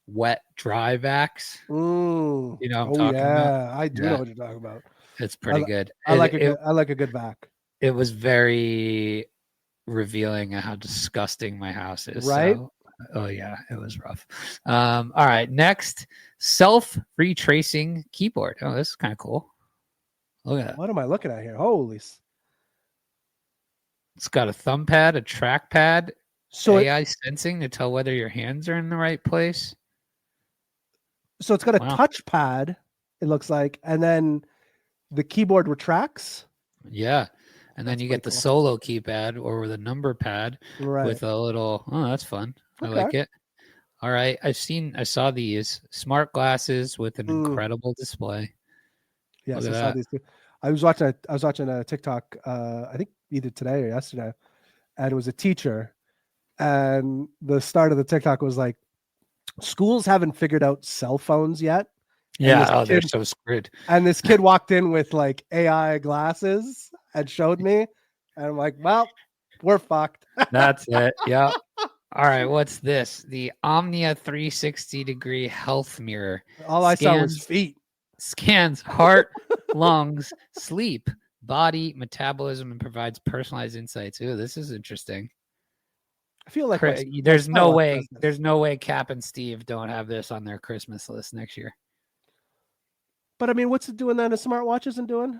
wet dry vacs. Mm. You know what I'm Oh talking about? yeah, I do Yeah. know what you're talking about. It's pretty good. I like a good vac. It was very revealing at how disgusting my house is. Right? So, oh yeah, it was rough. All right, next, self-retracing keyboard. Oh, this is kind of cool. Look at that. What am I looking at here? Holy. It's got a thumb pad, a trackpad, So AI sensing to tell whether your hands are in the right place. so it's got a Wow. touchpad, it looks like, and then the keyboard retracts. Yeah. And then That's you get the pretty cool. solo keypad or the number pad Right. with a little, oh, that's fun. I Okay. like it. All right. I saw these smart glasses with an Mm. incredible display. Yes, Look I at saw that. these two. I was watching a TikTok, I think either today or yesterday, and it was a teacher, and the start of the TikTok was like, schools haven't figured out cell phones yet. Yeah. this Oh, they're kid- so screwed. And this kid walked in with like AI glasses and showed me, and I'm like, well, we're fucked. That's it. Yeah. All right. What's this? The Omnia 360-degree health mirror. All I saw was Scans- feet. Scans heart, lungs, sleep, body, metabolism, and provides personalized insights. Ooh, this is interesting. I feel like There's no Smart Watch way. does this. There's no way Cap and Steve don't have this on their Christmas list next year. But I mean, what's it doing that a smart isn't doing?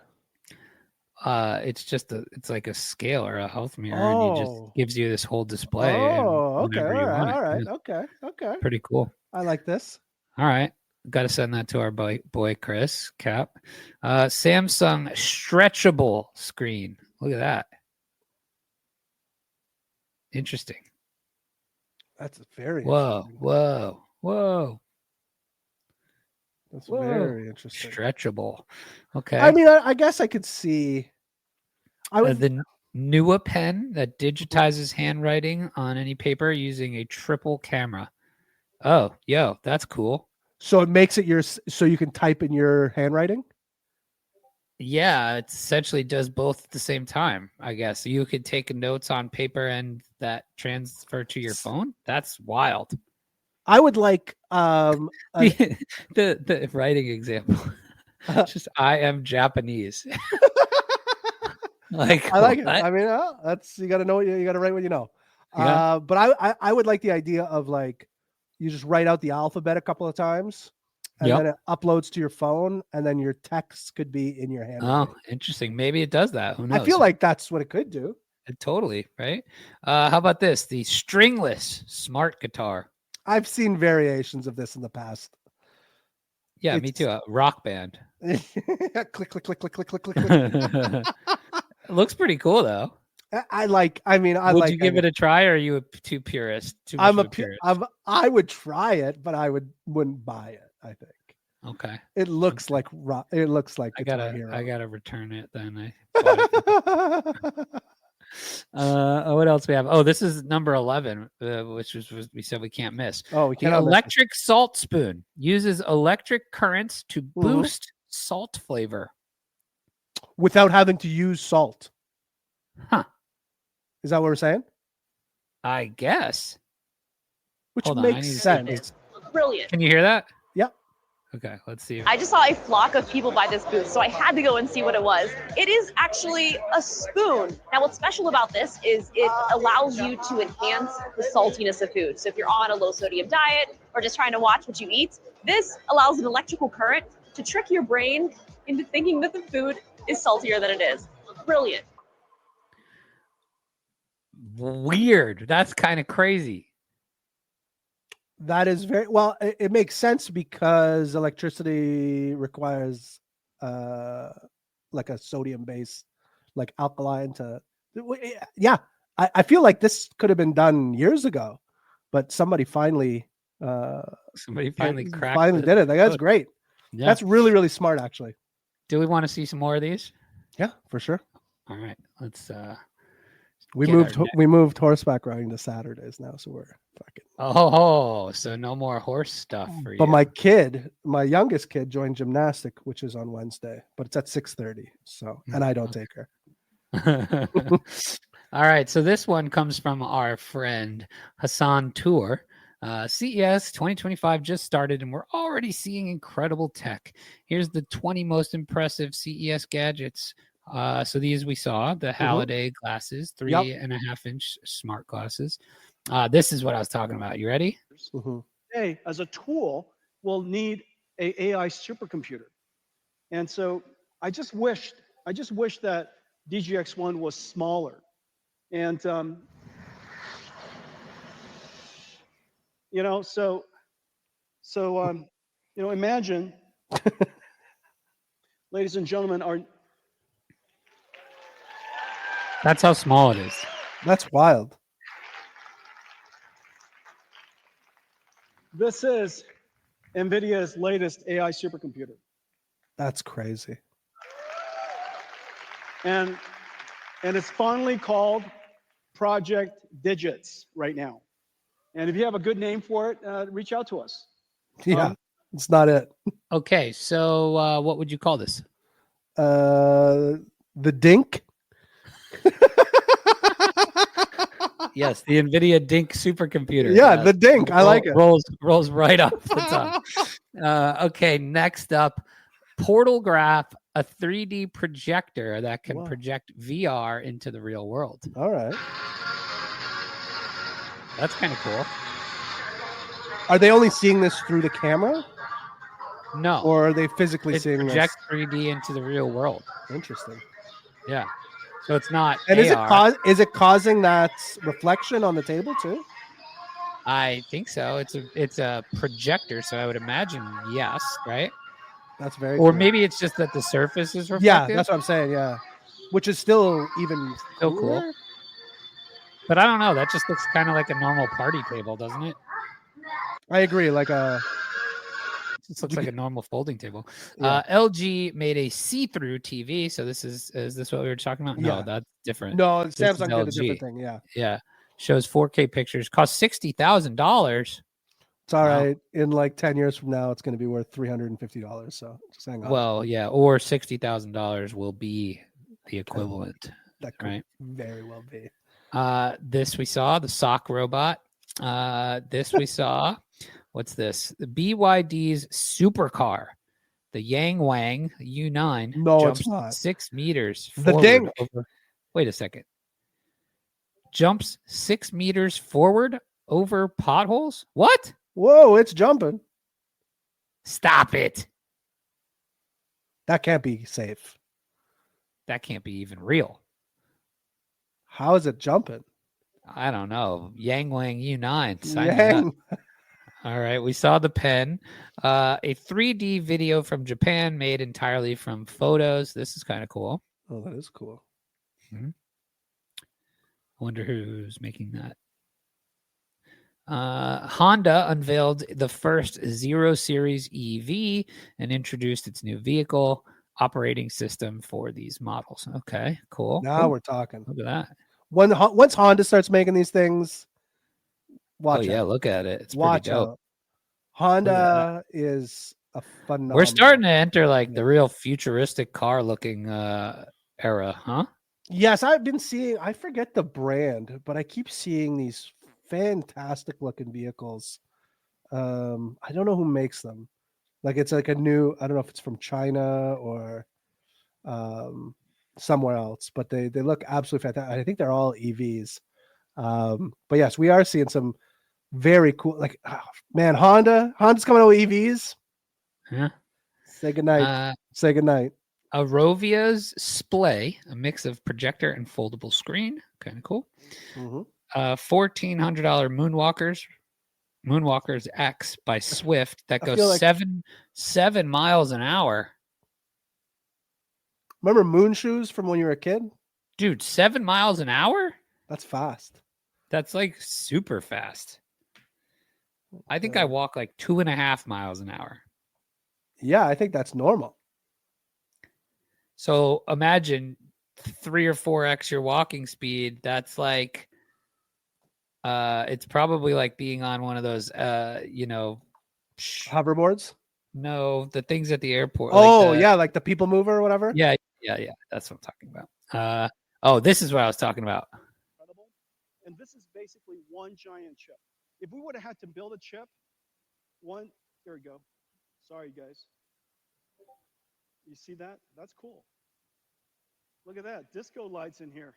It's just it's like a scale or a health mirror, and it Oh. just gives you this whole display. Oh, okay. whenever you want it. All right. Yeah, Okay. pretty cool. I like this. All right. Got to send that to our boy Chris Cap. Samsung stretchable screen. Look at that. Interesting. That's very Whoa, interesting. whoa. That's whoa. very interesting. Stretchable. Okay. I mean, I guess I could see. I would. The Nua pen that digitizes handwriting on any paper using a triple camera. Oh, yo, that's cool. So it makes it so you can type in your handwriting. Yeah, it essentially does both at the same time, I guess. You could take notes on paper and that transfer to your phone. That's wild. I would like The writing example. Just I am Japanese. Like I like it. what? I mean, that's you got to know what you got to write what you know. Yeah. But I would like the idea of like you just write out the alphabet a couple of times, and Yep. then it uploads to your phone, and then your text could be in your hand. Oh, interesting. Maybe it does that. Who knows? I feel like that's what it could do. Totally, right? How about this? The stringless smart guitar. I've seen variations of this in the past. Yeah, me too. A rock band. click, click, click, click, click, click, click. It looks pretty cool though. I like. I mean, I Would like. you give it a try, or are you too purist? Too much I'm of a. purist. I would try it, but I wouldn't buy it. I think Okay. it looks like rock. It looks like I Guitar Hero. gotta return it then. I bought it. What else we have? Oh, this is number 11, which was we said we can't miss. Oh, we The can't. electric salt spoon uses electric currents to Mm-hmm. boost salt flavor. Without having to use salt. Huh. Is that what we're saying? I guess. Which Hold on, I makes need to see sense. this. Can you hear that? Yep. Okay, let's see. I just saw a flock of people by this booth, so I had to go and see what it was. It is actually a spoon. Now, what's special about this is it allows you to enhance the saltiness of food. So if you're on a low sodium diet or just trying to watch what you eat, this allows an electrical current to trick your brain into thinking that the food is saltier than it is. Brilliant. Weird. That's kind of crazy. That is very well. It makes sense because electricity requires like a sodium base, like alkaline to. Yeah, I feel like this could have been done years ago, but somebody finally Somebody finally cracked. finally did it. Like, that's great. Yeah. That's really, really smart, actually. Do we want to see some more of these? Yeah, for sure. All right, let's. We get moved our we moved horseback riding to Saturdays now, so we're fucking. Oh, so no more horse stuff for you. But my youngest kid, joined gymnastic, which is on Wednesday, but it's at 6:30. So, and I don't take her. All right, so this one comes from our friend Hassan Tour. CES 2025 just started and we're already seeing incredible tech. Here's the 20 most impressive CES gadgets. So these we saw, the Halliday glasses, 3.5-inch smart glasses. This is what I was talking about. You ready? Today, as a tool, will need a AI supercomputer. And so I just wish that DGX1 was smaller. And imagine, ladies and gentlemen, That's how small it is. That's wild. this is Nvidia's latest AI supercomputer. That's crazy. And it's finally called Project Digits right now. And if you have a good name for it, reach out to us. Yeah, it's not it. Okay, so what would you call this? The Dink. Yes, the Nvidia Dink supercomputer. Yeah, the Dink. I like it. Rolls right off the top. Okay, next up, Portal Graph, a 3D projector that can project VR into the real world. All right. That's kind of cool. Are they only seeing this through the camera? No. Or are they physically It seeing projects this? 3D into the real world. Interesting. Yeah. So it's not And AR. is it causing that reflection on the table too? I think so. It's a projector, so I would imagine yes, right? That's very Or cool. maybe it's just that the surface is reflective. Yeah, that's what I'm saying. Yeah, which is still even so cool. cooler. But I don't know. That just looks kind of like a normal party table, doesn't it? I agree. Like This looks like a normal folding table. Yeah. LG made a see-through TV. So is this what we were talking about? No, Yeah. that's different. No, This Samsung is did a LG. different thing. Yeah, Yeah. Shows 4K pictures. Cost $60,000. it's all Wow. right. In like 10 years from now, it's going to be worth $350. So just hang on. Well, yeah. Or $60,000 will be the equivalent. That could right. very well be. This we saw, the sock robot. This we saw. What's this? The BYD's supercar, the Yang Wang U9. No, jumps it's not. 6 meters The forward Dink. over. Wait a second. Jumps 6 meters forward over potholes? What? Whoa, it's jumping. Stop it. That can't be safe. That can't be even real. How is it jumping? I don't know. Yang Wang U9. Sign me up. All right, we saw the pen. A 3D video from Japan made entirely from photos. This is kind of cool. Oh, that is cool. I wonder who's making that. Honda unveiled the first 0 Series EV and introduced its new vehicle operating system for these models. Okay, cool. Now we're talking. Look at that. Once Honda starts making these things, watch yeah, out. look at it. It's Watch pretty dope. out. Honda is a phenomenal. We're starting to enter like the real futuristic car looking era, huh? Yes, I've been seeing, I forget the brand, but I keep seeing these fantastic looking vehicles. I don't know who makes them. Like it's like a new, I don't know if it's from China or somewhere else, but they look absolutely fantastic. I think they're all EVs. But yes, we are seeing some very cool, like, oh, man, Honda's coming out with EVs. Huh? Say goodnight. Say goodnight. Arovia's Splay, a mix of projector and foldable screen. Kind of cool. Mhm. $1,400 Moonwalkers X by Swift that I goes feel like- 7 miles an hour. Remember moon shoes from when you were a kid? Dude, 7 miles an hour? That's fast. That's like super fast. I think Yeah. I walk like 2.5 miles an hour. Yeah, I think that's normal. So imagine 3 or 4x your walking speed. That's like, it's probably like being on one of those, Hoverboards? no, the things at the airport. Oh, like yeah, like the people mover or whatever. yeah. That's what I'm talking about. Oh, this is what I was talking about. Incredible. And this is basically one giant chip. If we would have had to build a chip, here we go. Sorry, guys. You see that? That's cool. Look at that. Disco lights in here.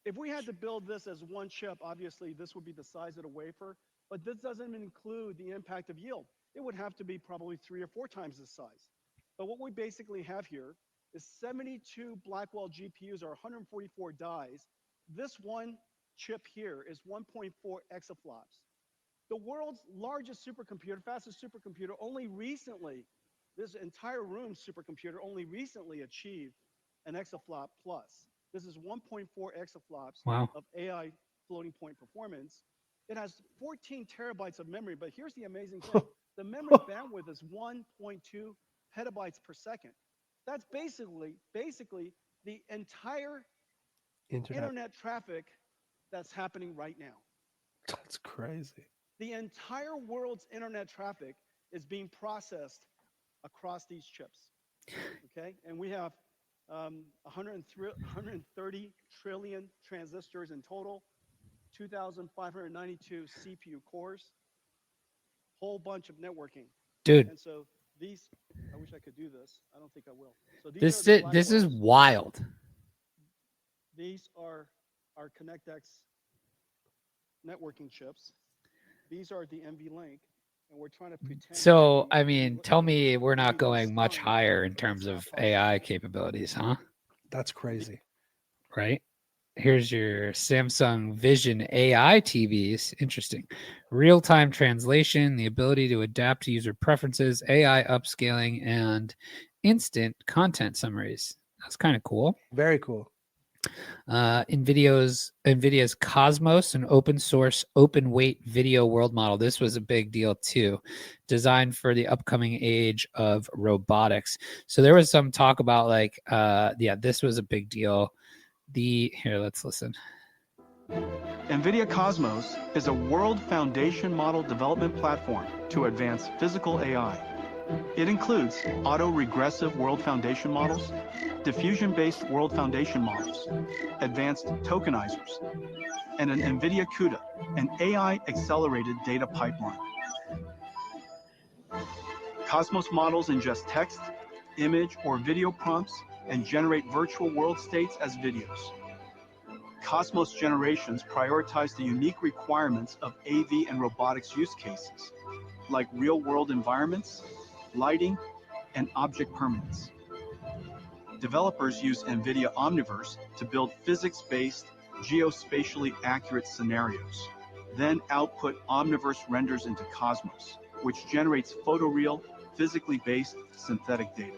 If we had to build this as one chip, obviously this would be the size of the wafer, but this doesn't include the impact of yield. It would have to be probably 3 or 4 times this size. But what we basically have here is 72 Blackwell GPUs or 144 dies. This one chip here is 1.4 exaflops. The world's largest supercomputer, fastest supercomputer, only recently, this entire room's supercomputer only recently achieved an exaflop plus. This is 1.4 exaflops Wow. of AI floating point performance. It has 14 terabytes of memory, but here's the amazing thing. The memory bandwidth is 1.2 petabytes per second. That's basically the entire internet traffic that's happening right now. That's crazy. The entire world's internet traffic is being processed across these chips. Okay, and we have 130 trillion transistors in total, 2,592 CPU cores, whole bunch of networking. Dude, And so these, I wish I could do this. I don't think I will. So these are the this is Blackwells. wild. These are our ConnectX networking chips. These are the NVLink, and we're trying to pretend. So, that I we- mean, we- tell we- me we're not we going much spun, higher in but terms it's not of possible. AI capabilities, huh? That's crazy. Right? Here's your Samsung Vision AI TVs. Interesting. Real-time translation, the ability to adapt to user preferences, AI upscaling, and instant content summaries. That's kind of cool. Very cool. NVIDIA's Cosmos, an open source, open weight video world model. This was a big deal too, designed for the upcoming age of robotics. So there was some talk about like, this was a big deal. Here, let's listen. NVIDIA Cosmos is a world foundation model development platform to advance physical AI. It includes auto-regressive world foundation models, diffusion-based world foundation models, advanced tokenizers, and an NVIDIA CUDA, an AI-accelerated data pipeline. Cosmos models ingest text, image, or video prompts and generate virtual world states as videos. Cosmos generations prioritize the unique requirements of AV and robotics use cases, like real-world environments, lighting, and object permanence. Developers use NVIDIA Omniverse to build physics-based, geospatially accurate scenarios, then output Omniverse renders into Cosmos, which generates photoreal, physically based synthetic data.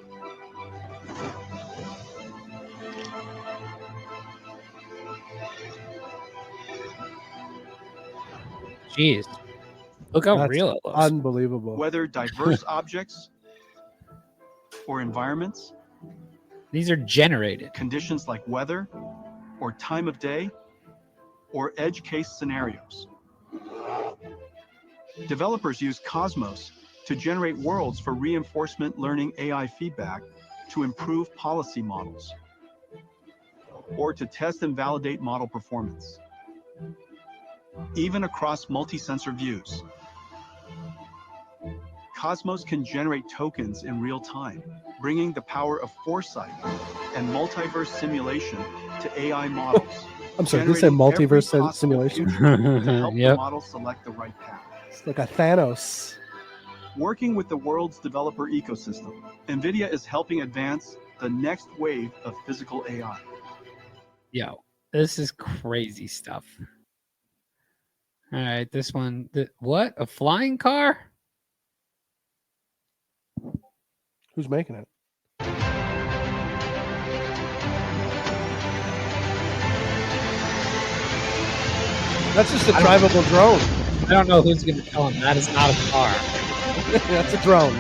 Jeez. Look how That's real it looks. unbelievable. Whether diverse objects or environments, These are generated. conditions like weather or time of day, or edge case scenarios. Developers use Cosmos to generate worlds for reinforcement learning AI feedback to improve policy models, or to test and validate model performance. Even across multi-sensor views, Cosmos can generate tokens in real time, bringing the power of foresight and multiverse simulation to AI models. I'm sorry, did you say generating every multiverse possible simulation? future to help the Yep. model select the right path. It's like a Thanos. Working with the world's developer ecosystem, Nvidia is helping advance the next wave of physical AI. Yo, this is crazy stuff. All right, this one. What? A flying car? Who's making it? That's just a drivable drone. I don't know who's going to tell him that is not a car. That's a drone.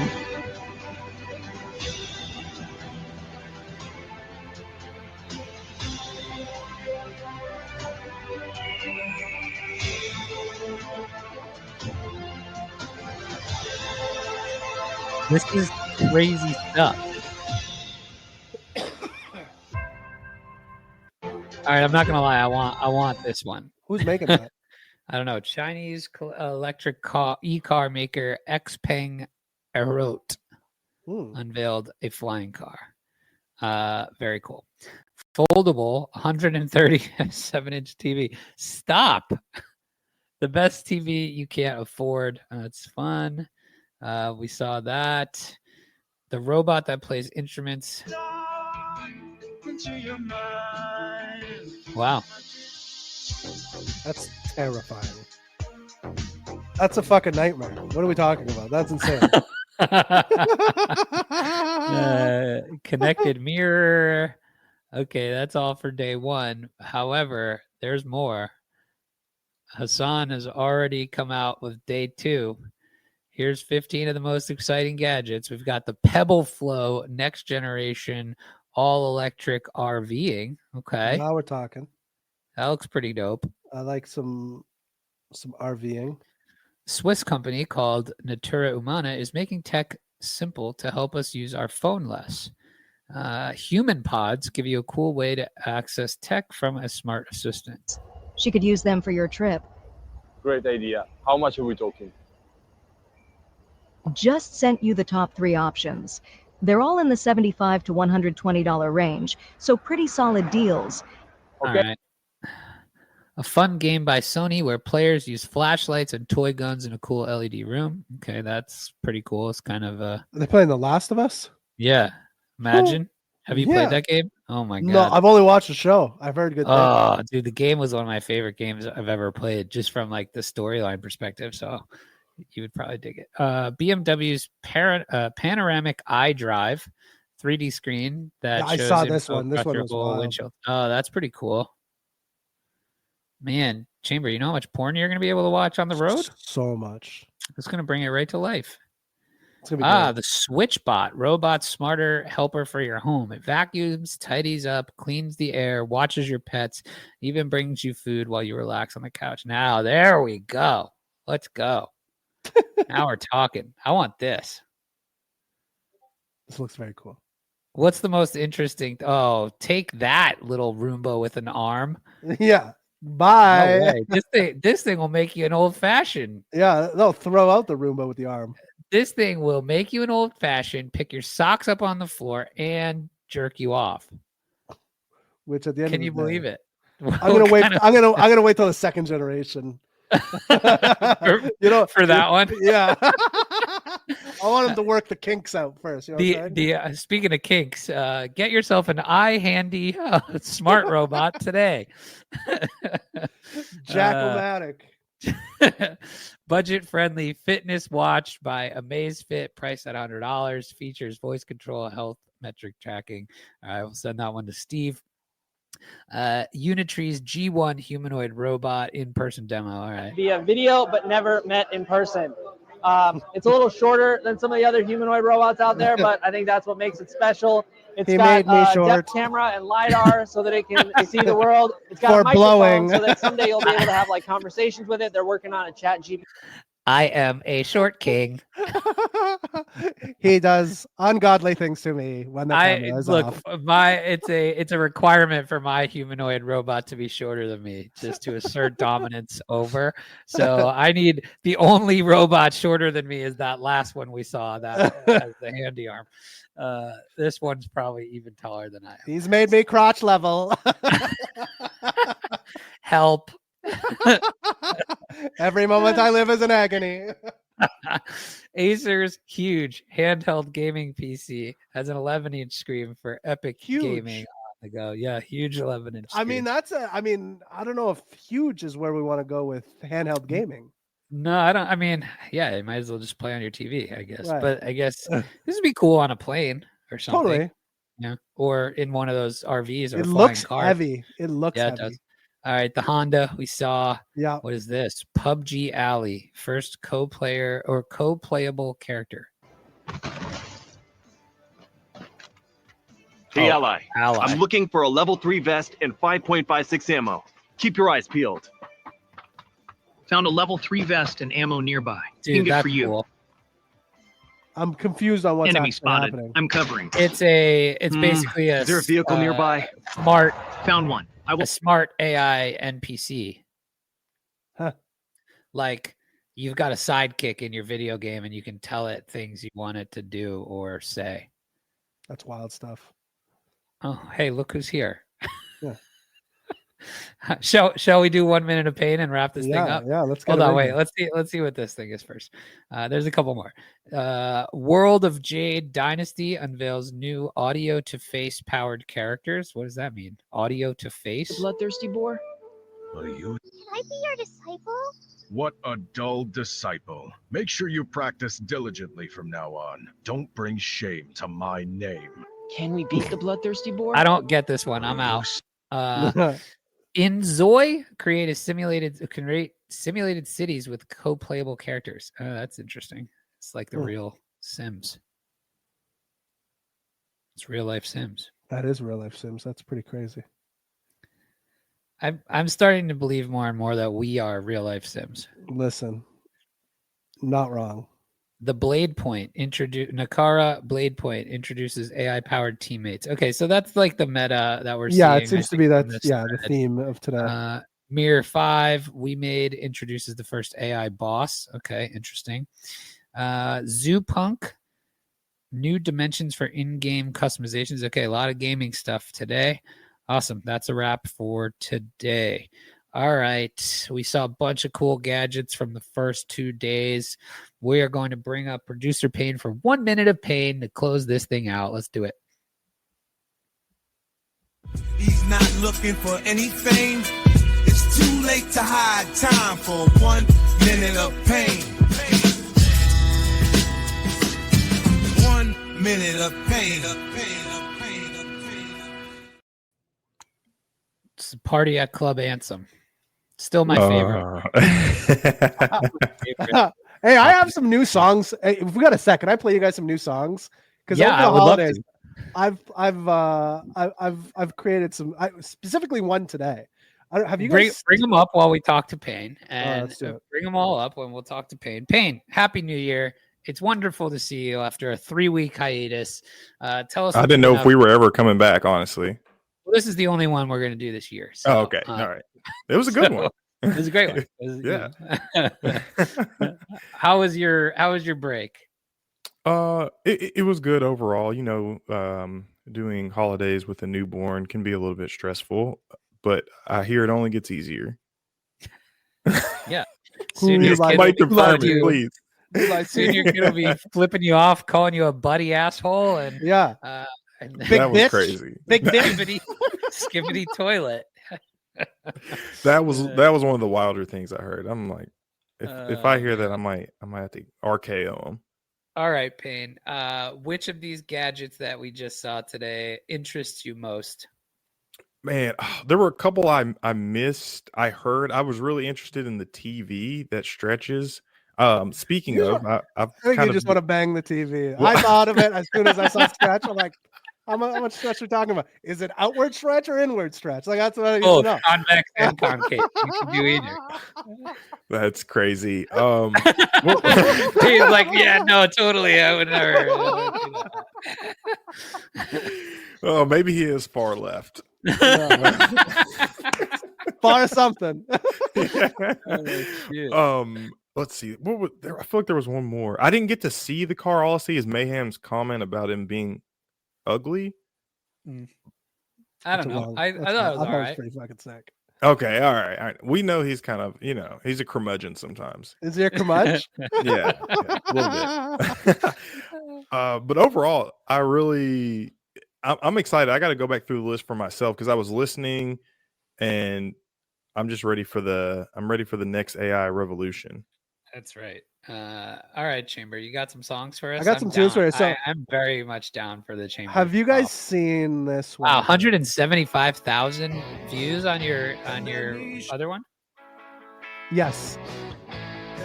This is crazy stuff. All right, I'm not gonna lie. I want this one. Who's making that? I don't know. Chinese electric e-car maker Xpeng Aerot unveiled a flying car. Very cool. Foldable 137-inch TV. Stop. The best TV you can't afford. It's fun. We saw that. The robot that plays instruments. Wow. That's terrifying. That's a fucking nightmare. What are we talking about? That's insane. Connected mirror. Okay, that's all for day one. However, there's more. Hassan has already come out with day two. Here's 15 of the most exciting gadgets. We've got the Pebble Flow next generation all electric RVing. Okay. Now we're talking. That looks pretty dope. I like some RVing. Swiss company called Natura Humana is making tech simple to help us use our phone less. Human pods give you a cool way to access tech from a smart assistant. She could use them for your trip. Great idea. How much are we talking? Just sent you the top 3 options. They're all in the $75 to $120 range, so pretty solid deals. Okay. All right. A fun game by Sony where players use flashlights and toy guns in a cool LED room. Okay, that's pretty cool. It's kind of Are they playing The Last of Us? Yeah. Imagine. Have you Yeah. played that game? Oh my god. No, I've only watched the show. I've heard good things. Oh, dude, the game was one of my favorite games I've ever played, just from like the storyline perspective. So you would probably dig it. BMW's panoramic iDrive 3D screen that I shows saw this one. This one was indestructible wild. windshield. Oh, that's pretty cool. Man, Chamber, you know how much porn you're going to be able to watch on the road? So much. It's going to bring it right to life. It's gonna be great. The SwitchBot, robot smarter helper for your home. It vacuums, tidies up, cleans the air, watches your pets, even brings you food while you relax on the couch. Now, there we go. Let's go. Now we're talking. I want this. This looks very cool. What's the most interesting? Oh, take that, little Roomba with an arm. Yeah. No Bye. way. This thing will make you an old fashioned. Yeah, they'll throw out the Roomba with the arm. This thing will make you an old fashioned, pick your socks up on the floor, and jerk you off. Which at the end Can of you the day, believe it? I'm gonna wait. I'm gonna wait till the second generation. You know, for that one. Yeah. I want him to work the kinks out first. You know what I'm saying? Speaking of kinks, get yourself an iHandy smart robot today. Jack-O-Matic. Budget-friendly fitness watch by Amazfit, priced at $100. Features voice control, health metric tracking. I will send that one to Steve. Unitree's G1 humanoid robot in-person demo. All right. Via video, but never met in person. It's a little shorter than some of the other humanoid robots out there, but I think that's what makes it special. It's got depth camera and LiDAR so that it can see the world. It's got a microphone so that someday you'll be able to have like conversations with it. They're working on a chat GPT. I am a short king. He does ungodly things to me when the camera is off. It's a requirement for my humanoid robot to be shorter than me, just to assert dominance over. So I need the only robot shorter than me is that last one we saw that has the handy arm. This one's probably even taller than I am. He's made me crotch level. Help. Every moment I live is an agony. Acer's huge handheld gaming PC has an 11-inch screen for epic gaming on the go. Yeah, huge 11-inch. I mean, I don't know if huge is where we want to go with handheld gaming. No, I don't. I mean, yeah, you might as well just play on your TV, I guess. Right. But I guess this would be cool on a plane or something. Totally. Yeah, or in one of those RVs or It flying looks car. heavy. It looks Yeah, heavy. it does. All right, the Honda we saw. Yeah. What is this? PUBG Alley, first co-player or co-playable character. Hey, Ally. Ally. I'm looking for a level 3 vest and 5.56 ammo. Keep your eyes peeled. Found a level 3 vest and ammo nearby. Dude, Ping it that's for you. cool. I'm confused on what's Enemy actually spotted. happening. I'm covering. It's basically a. Is there a vehicle nearby? Smart. Found one. A smart AI NPC. Huh. Like you've got a sidekick in your video game and you can tell it things you want it to do or say. That's wild stuff. Oh, hey, look who's here. Yeah. Shall we do 1 minute of pain and wrap this thing up? Yeah, let's get Hold it on, in wait. here. Let's see what this thing is first. There's a couple more. World of Jade Dynasty unveils new audio to face powered characters. What does that mean? Audio to face? The bloodthirsty boar. Are you? Can I be your disciple? What a dull disciple. Make sure you practice diligently from now on. Don't bring shame to my name. Can we beat the bloodthirsty boar? I don't get this one. I'm out. In Zoy, create simulated cities with co-playable characters. Oh, that's interesting. It's like the real Sims. It's real life Sims. That is real life Sims. That's pretty crazy. I'm starting to believe more and more that we are real life Sims. Listen, not wrong. The Blade Point Nakara Blade Point introduces AI powered teammates. Okay, so that's like the meta that we're seeing. Yeah, it seems to be the theme of today. Mirror 5 we made introduces the first AI boss. Okay, interesting. Zoopunk, new dimensions for in-game customizations. Okay, a lot of gaming stuff today. Awesome. That's a wrap for today. All right. We saw a bunch of cool gadgets from the first 2 days. We are going to bring up producer Payne for 1 minute of pain to close this thing out. Let's do it. He's not looking for any fame. It's too late to hide time for 1 minute of pain. 1 minute of pain. It's Party at Club Anthem. Still my favorite. Hey, I have some new songs. Hey, if we got a second, I play you guys some new songs because Yeah, over I the would love holidays, I've created some. Specifically one today. Have you bring guys them up while we talk to Payne, and let's do it. bring them all up when we'll talk to Payne. Payne, Happy New Year! It's wonderful to see you after a 3-week hiatus. Tell us. I didn't know if we were ever coming back, honestly. Well, this is the only one we're going to do this year. So, oh, okay. All right. It was a good one. It was a great one. Yeah. How was your break? It was good overall. You know, doing holidays with a newborn can be a little bit stressful, but I hear it only gets easier. Yeah. Soon your kid might confirm you, it, please. Soon your kid will be flipping you off, calling you a buddy asshole, and yeah. And that was crazy. Big skibbity toilet. That was one of the wilder things I heard. I'm like, if I hear that, I might have to RKO him. All right, Payne. Which of these gadgets that we just saw today interests you most? Man, there were a couple I missed. I was really interested in the TV that stretches. Speaking of, I think you just want to bang the TV. I thought of it as soon as I saw Stretch. I'm like, How much stretch are we talking about? Is it outward stretch or inward stretch? Like that's what I need Both to know. convex and concave. You can do either. That's crazy. He's like, yeah, no, totally. I would never. Do that. Oh, maybe he is far left. Far something. Let's see. What was there? I feel like there was one more. I didn't get to see the car. All I see is Mayhem's comment about him being ugly. I don't know. I thought it was all right. Pretty fucking sick. Okay, all right. We know he's kind of, he's a curmudgeon sometimes. Is he a curmudgeon? yeah, a little bit. But overall, I'm excited. I got to go back through the list for myself because I was listening, and I'm ready for the next AI revolution. That's right. All right, Chamber, you got some songs for us? I got some tunes for you. So I'm very much down for the Chamber. Have you guys seen this one? Wow, 175,000 views on your other one? Yes.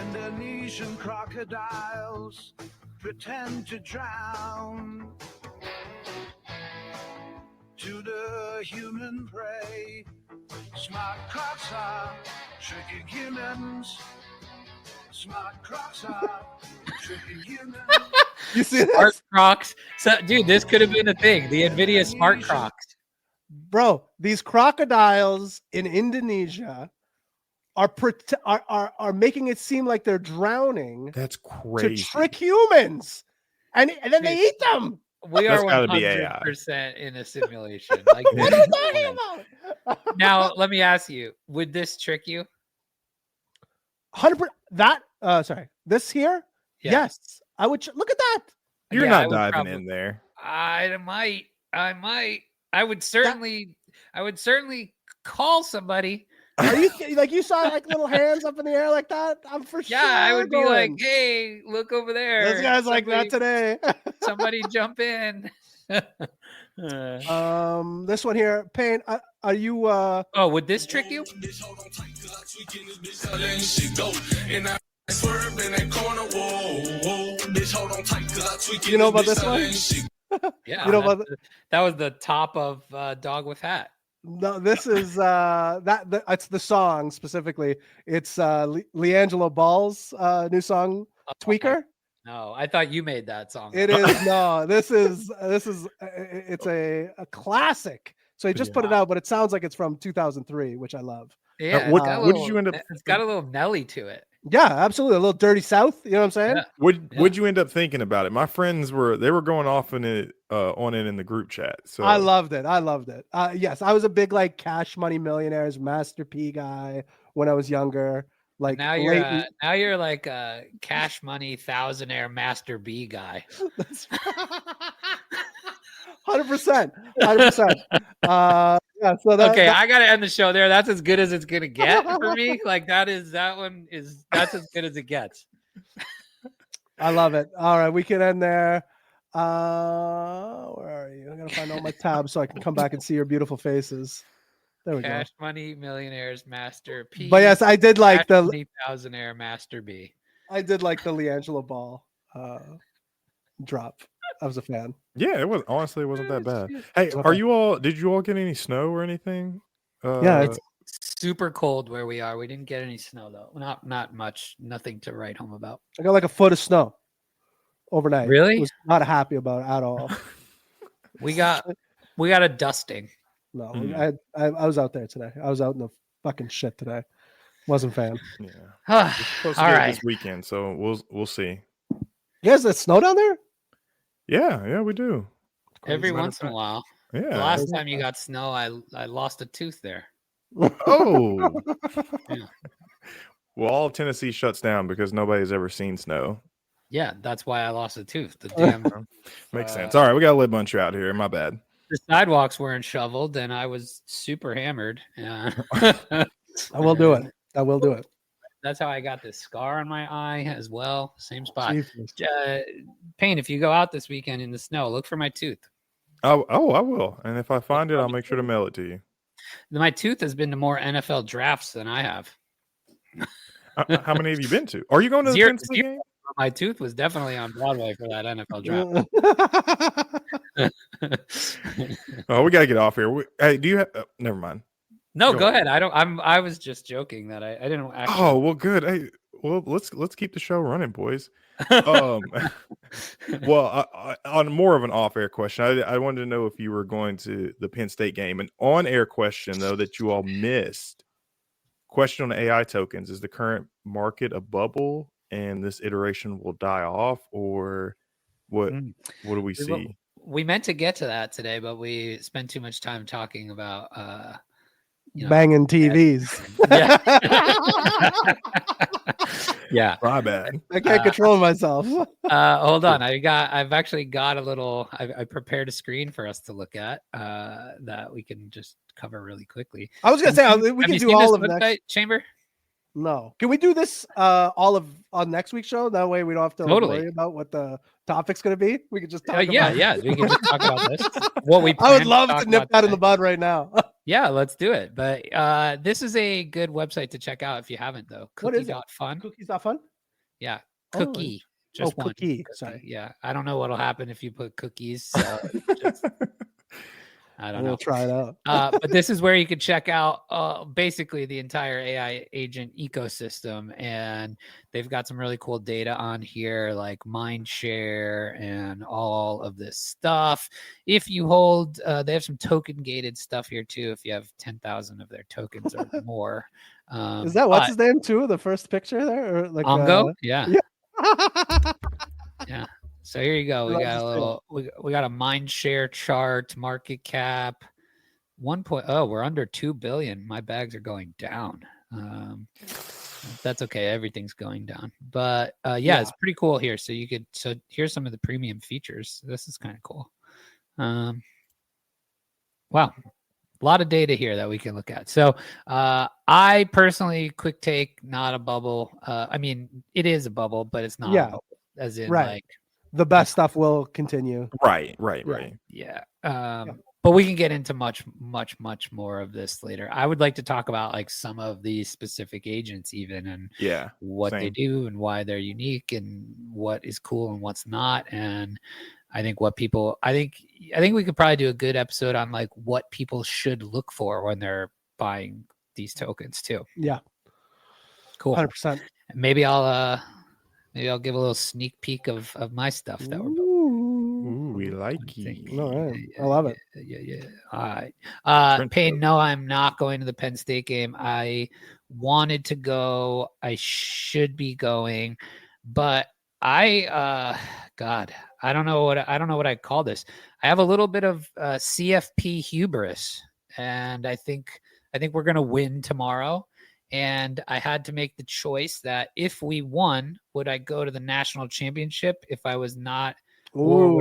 Indonesian crocodiles pretend to drown to the human prey. Smart crocs are tricking humans. Smart crocs are tricking humans. You see this? Smart crocs. So, dude, this could have been a thing. The Nvidia smart crocs. Bro, these crocodiles in Indonesia are making it seem like they're drowning. That's crazy. To trick humans, and then they eat them. We are 100% in a simulation. Like, what are you talking about? Now, let me ask you: would this trick you? 100%. That sorry, this here. Yeah. Yes, I would. Look at that. You're not diving in there. I might. I would certainly call somebody. Are you like you saw like little hands up in the air like that? I'm for sure. Yeah, I would be like, hey, look over there. This guy's like that today. Somebody jump in. This one here, Payne. Are you? Oh, would this trick you? You know about this one? Yeah, you know about that was the top of Dog with Hat. No, this is it's the song specifically. It's Leangelo Ball's new song, Tweaker. No, I thought you made that song. It is no. This is it's a classic. So he just put it out, but it sounds like it's from 2003, which I love. Yeah, what did you end up? It's got a little Nelly to it. Yeah, absolutely. A little Dirty South. You know what I'm saying? Yeah. What'd you end up thinking about it? My friends were going off on it in the group chat. So I loved it. Yes, I was a big like Cash Money Millionaires Master P guy when I was younger. Like now you're like a Cash Money Thousandaire Master B guy. 100%. Yeah. So I gotta end the show there. That's as good as it's gonna get for me. Like that's as good as it gets. I love it. All right, we can end there. Where are you? I'm gonna find all my tabs so I can come back and see your beautiful faces. There we go. Cash Money Millionaires Master P. But yes, I did like the Thousandaire Master B. I did like the Leangelo Ball drop. I was a fan. Yeah, it wasn't that bad. Hey, did you all get any snow or anything? Yeah, it's super cold where we are. We didn't get any snow though. Not much. Nothing to write home about. I got like a foot of snow overnight. Really? I was not happy about it at all. We got a dusting. No, I was out there today. I was out in the fucking shit today. Wasn't a fan. Yeah. Supposed to all get right. this weekend, so we'll see. You guys, that snow down there? Yeah, we do. Every once in a while. Yeah. The last time you got snow, I lost a tooth there. Oh. Yeah. Well, all of Tennessee shuts down because nobody's ever seen snow. Yeah, that's why I lost a tooth. The damn makes sense. All right, we got to let Bunchu out here. My bad. The sidewalks weren't shoveled, and I was super hammered. Yeah. I will do it. That's how I got this scar on my eye as well. Same spot. Payne, if you go out this weekend in the snow, look for my tooth. Oh, I will. And if I find it, I'll make sure to mail it to you. My tooth has been to more NFL drafts than I have. How many have you been to? Are you going to the Tennessee game? but my tooth was definitely on Broadway for that NFL draft. Oh, we gotta get off here. Hey, do you have? Never mind. No, go ahead. I was just joking that I didn't actually. Oh well, good. Hey, well, let's keep the show running, boys. Well, on more of an off-air question, I wanted to know if you were going to the Penn State game. An on-air question though that you all missed. Question on AI tokens: is the current market a bubble, and this iteration will die off, or what? What do we see? We meant to get to that today, but we spent too much time talking about banging TVs. Yeah. My bad. I can't control myself. Hold on. I've actually got a little, I prepared a screen for us to look at that we can just cover really quickly. I was going to say, we can do all of next Chamber. No. Can we do this all of on next week's show? That way we don't have to worry about what the topic's going to be. We can just talk about it. We can just talk about this. What we I would love to nip that in the bud right now. Yeah, let's do it. But this is a good website to check out if you haven't, though. Cookie.fun. Cookies.fun? Yeah. Cookie. Just one. Cookie. Sorry. Yeah. I don't know what'll happen if you put cookies. So I don't know. We'll try it out. But this is where you can check out basically the entire AI agent ecosystem. And they've got some really cool data on here, like mind share and all of this stuff. If you hold, they have some token gated stuff here too. If you have 10,000 of their tokens or more. Is that what's his name too? The first picture there? Or like Ongo? Yeah. Yeah. So here you go. We got a little. We got a mind share chart, market cap, 1.0. We're under 2 billion. My bags are going down. That's okay. Everything's going down. But yeah, it's pretty cool here. So you could. So here's some of the premium features. This is kind of cool. Wow, a lot of data here that we can look at. So I personally, quick take, not a bubble. I mean, it is a bubble, but it's not. A bubble, as in like. The best stuff will continue. Right. Yeah. But we can get into much more of this later. I would like to talk about like some of these specific agents even and what they do and why they're unique and what is cool and what's not. And I think I think we could probably do a good episode on like what people should look for when they're buying these tokens too. Yeah. Cool. 100%. Maybe I'll give a little sneak peek of my stuff that we're building. We like you. All right. I love it. Yeah. All right. Payne, no, I'm not going to the Penn State game. I wanted to go. I should be going, but I don't know what I'd call this. I have a little bit of CFP hubris, and I think we're gonna win tomorrow. And I had to make the choice that if we won, would I go to the national championship? If I was not, or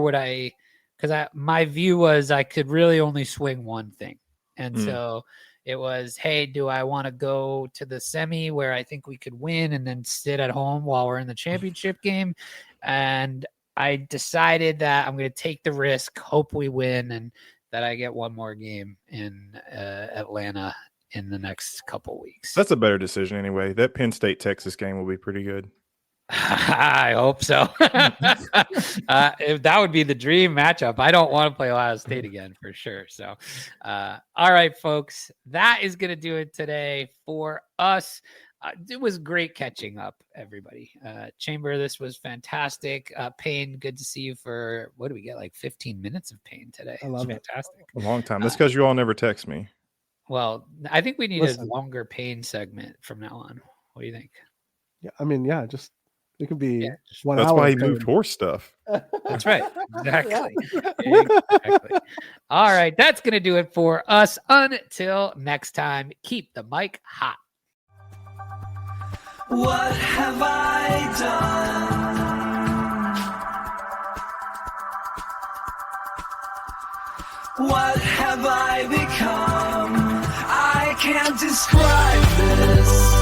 would I? Because my view was I could really only swing one thing, and so it was, hey, do I want to go to the semi where I think we could win and then sit at home while we're in the championship game? And I decided that I'm going to take the risk, hope we win, and that I get one more game in Atlanta in the next couple weeks. That's a better decision anyway. That Penn State Texas game will be pretty good. I hope so. If that would be the dream matchup. I don't want to play Ohio State again for sure. So, all right, folks, that is going to do it today for us. It was great catching up, everybody. Chamber, this was fantastic. Payne, good to see you for, what do we get, like 15 minutes of Payne today? I love it. Fantastic. A long time. That's because you all never text me. Well, I think we need a longer Payne segment from now on. What do you think? Yeah, I mean, just it could be 1 That's hour. why he moved horse stuff. That's right. Exactly. Exactly. All right, that's gonna do it for us. Until next time, keep the mic hot. What have I done? What have I become? I can't describe this.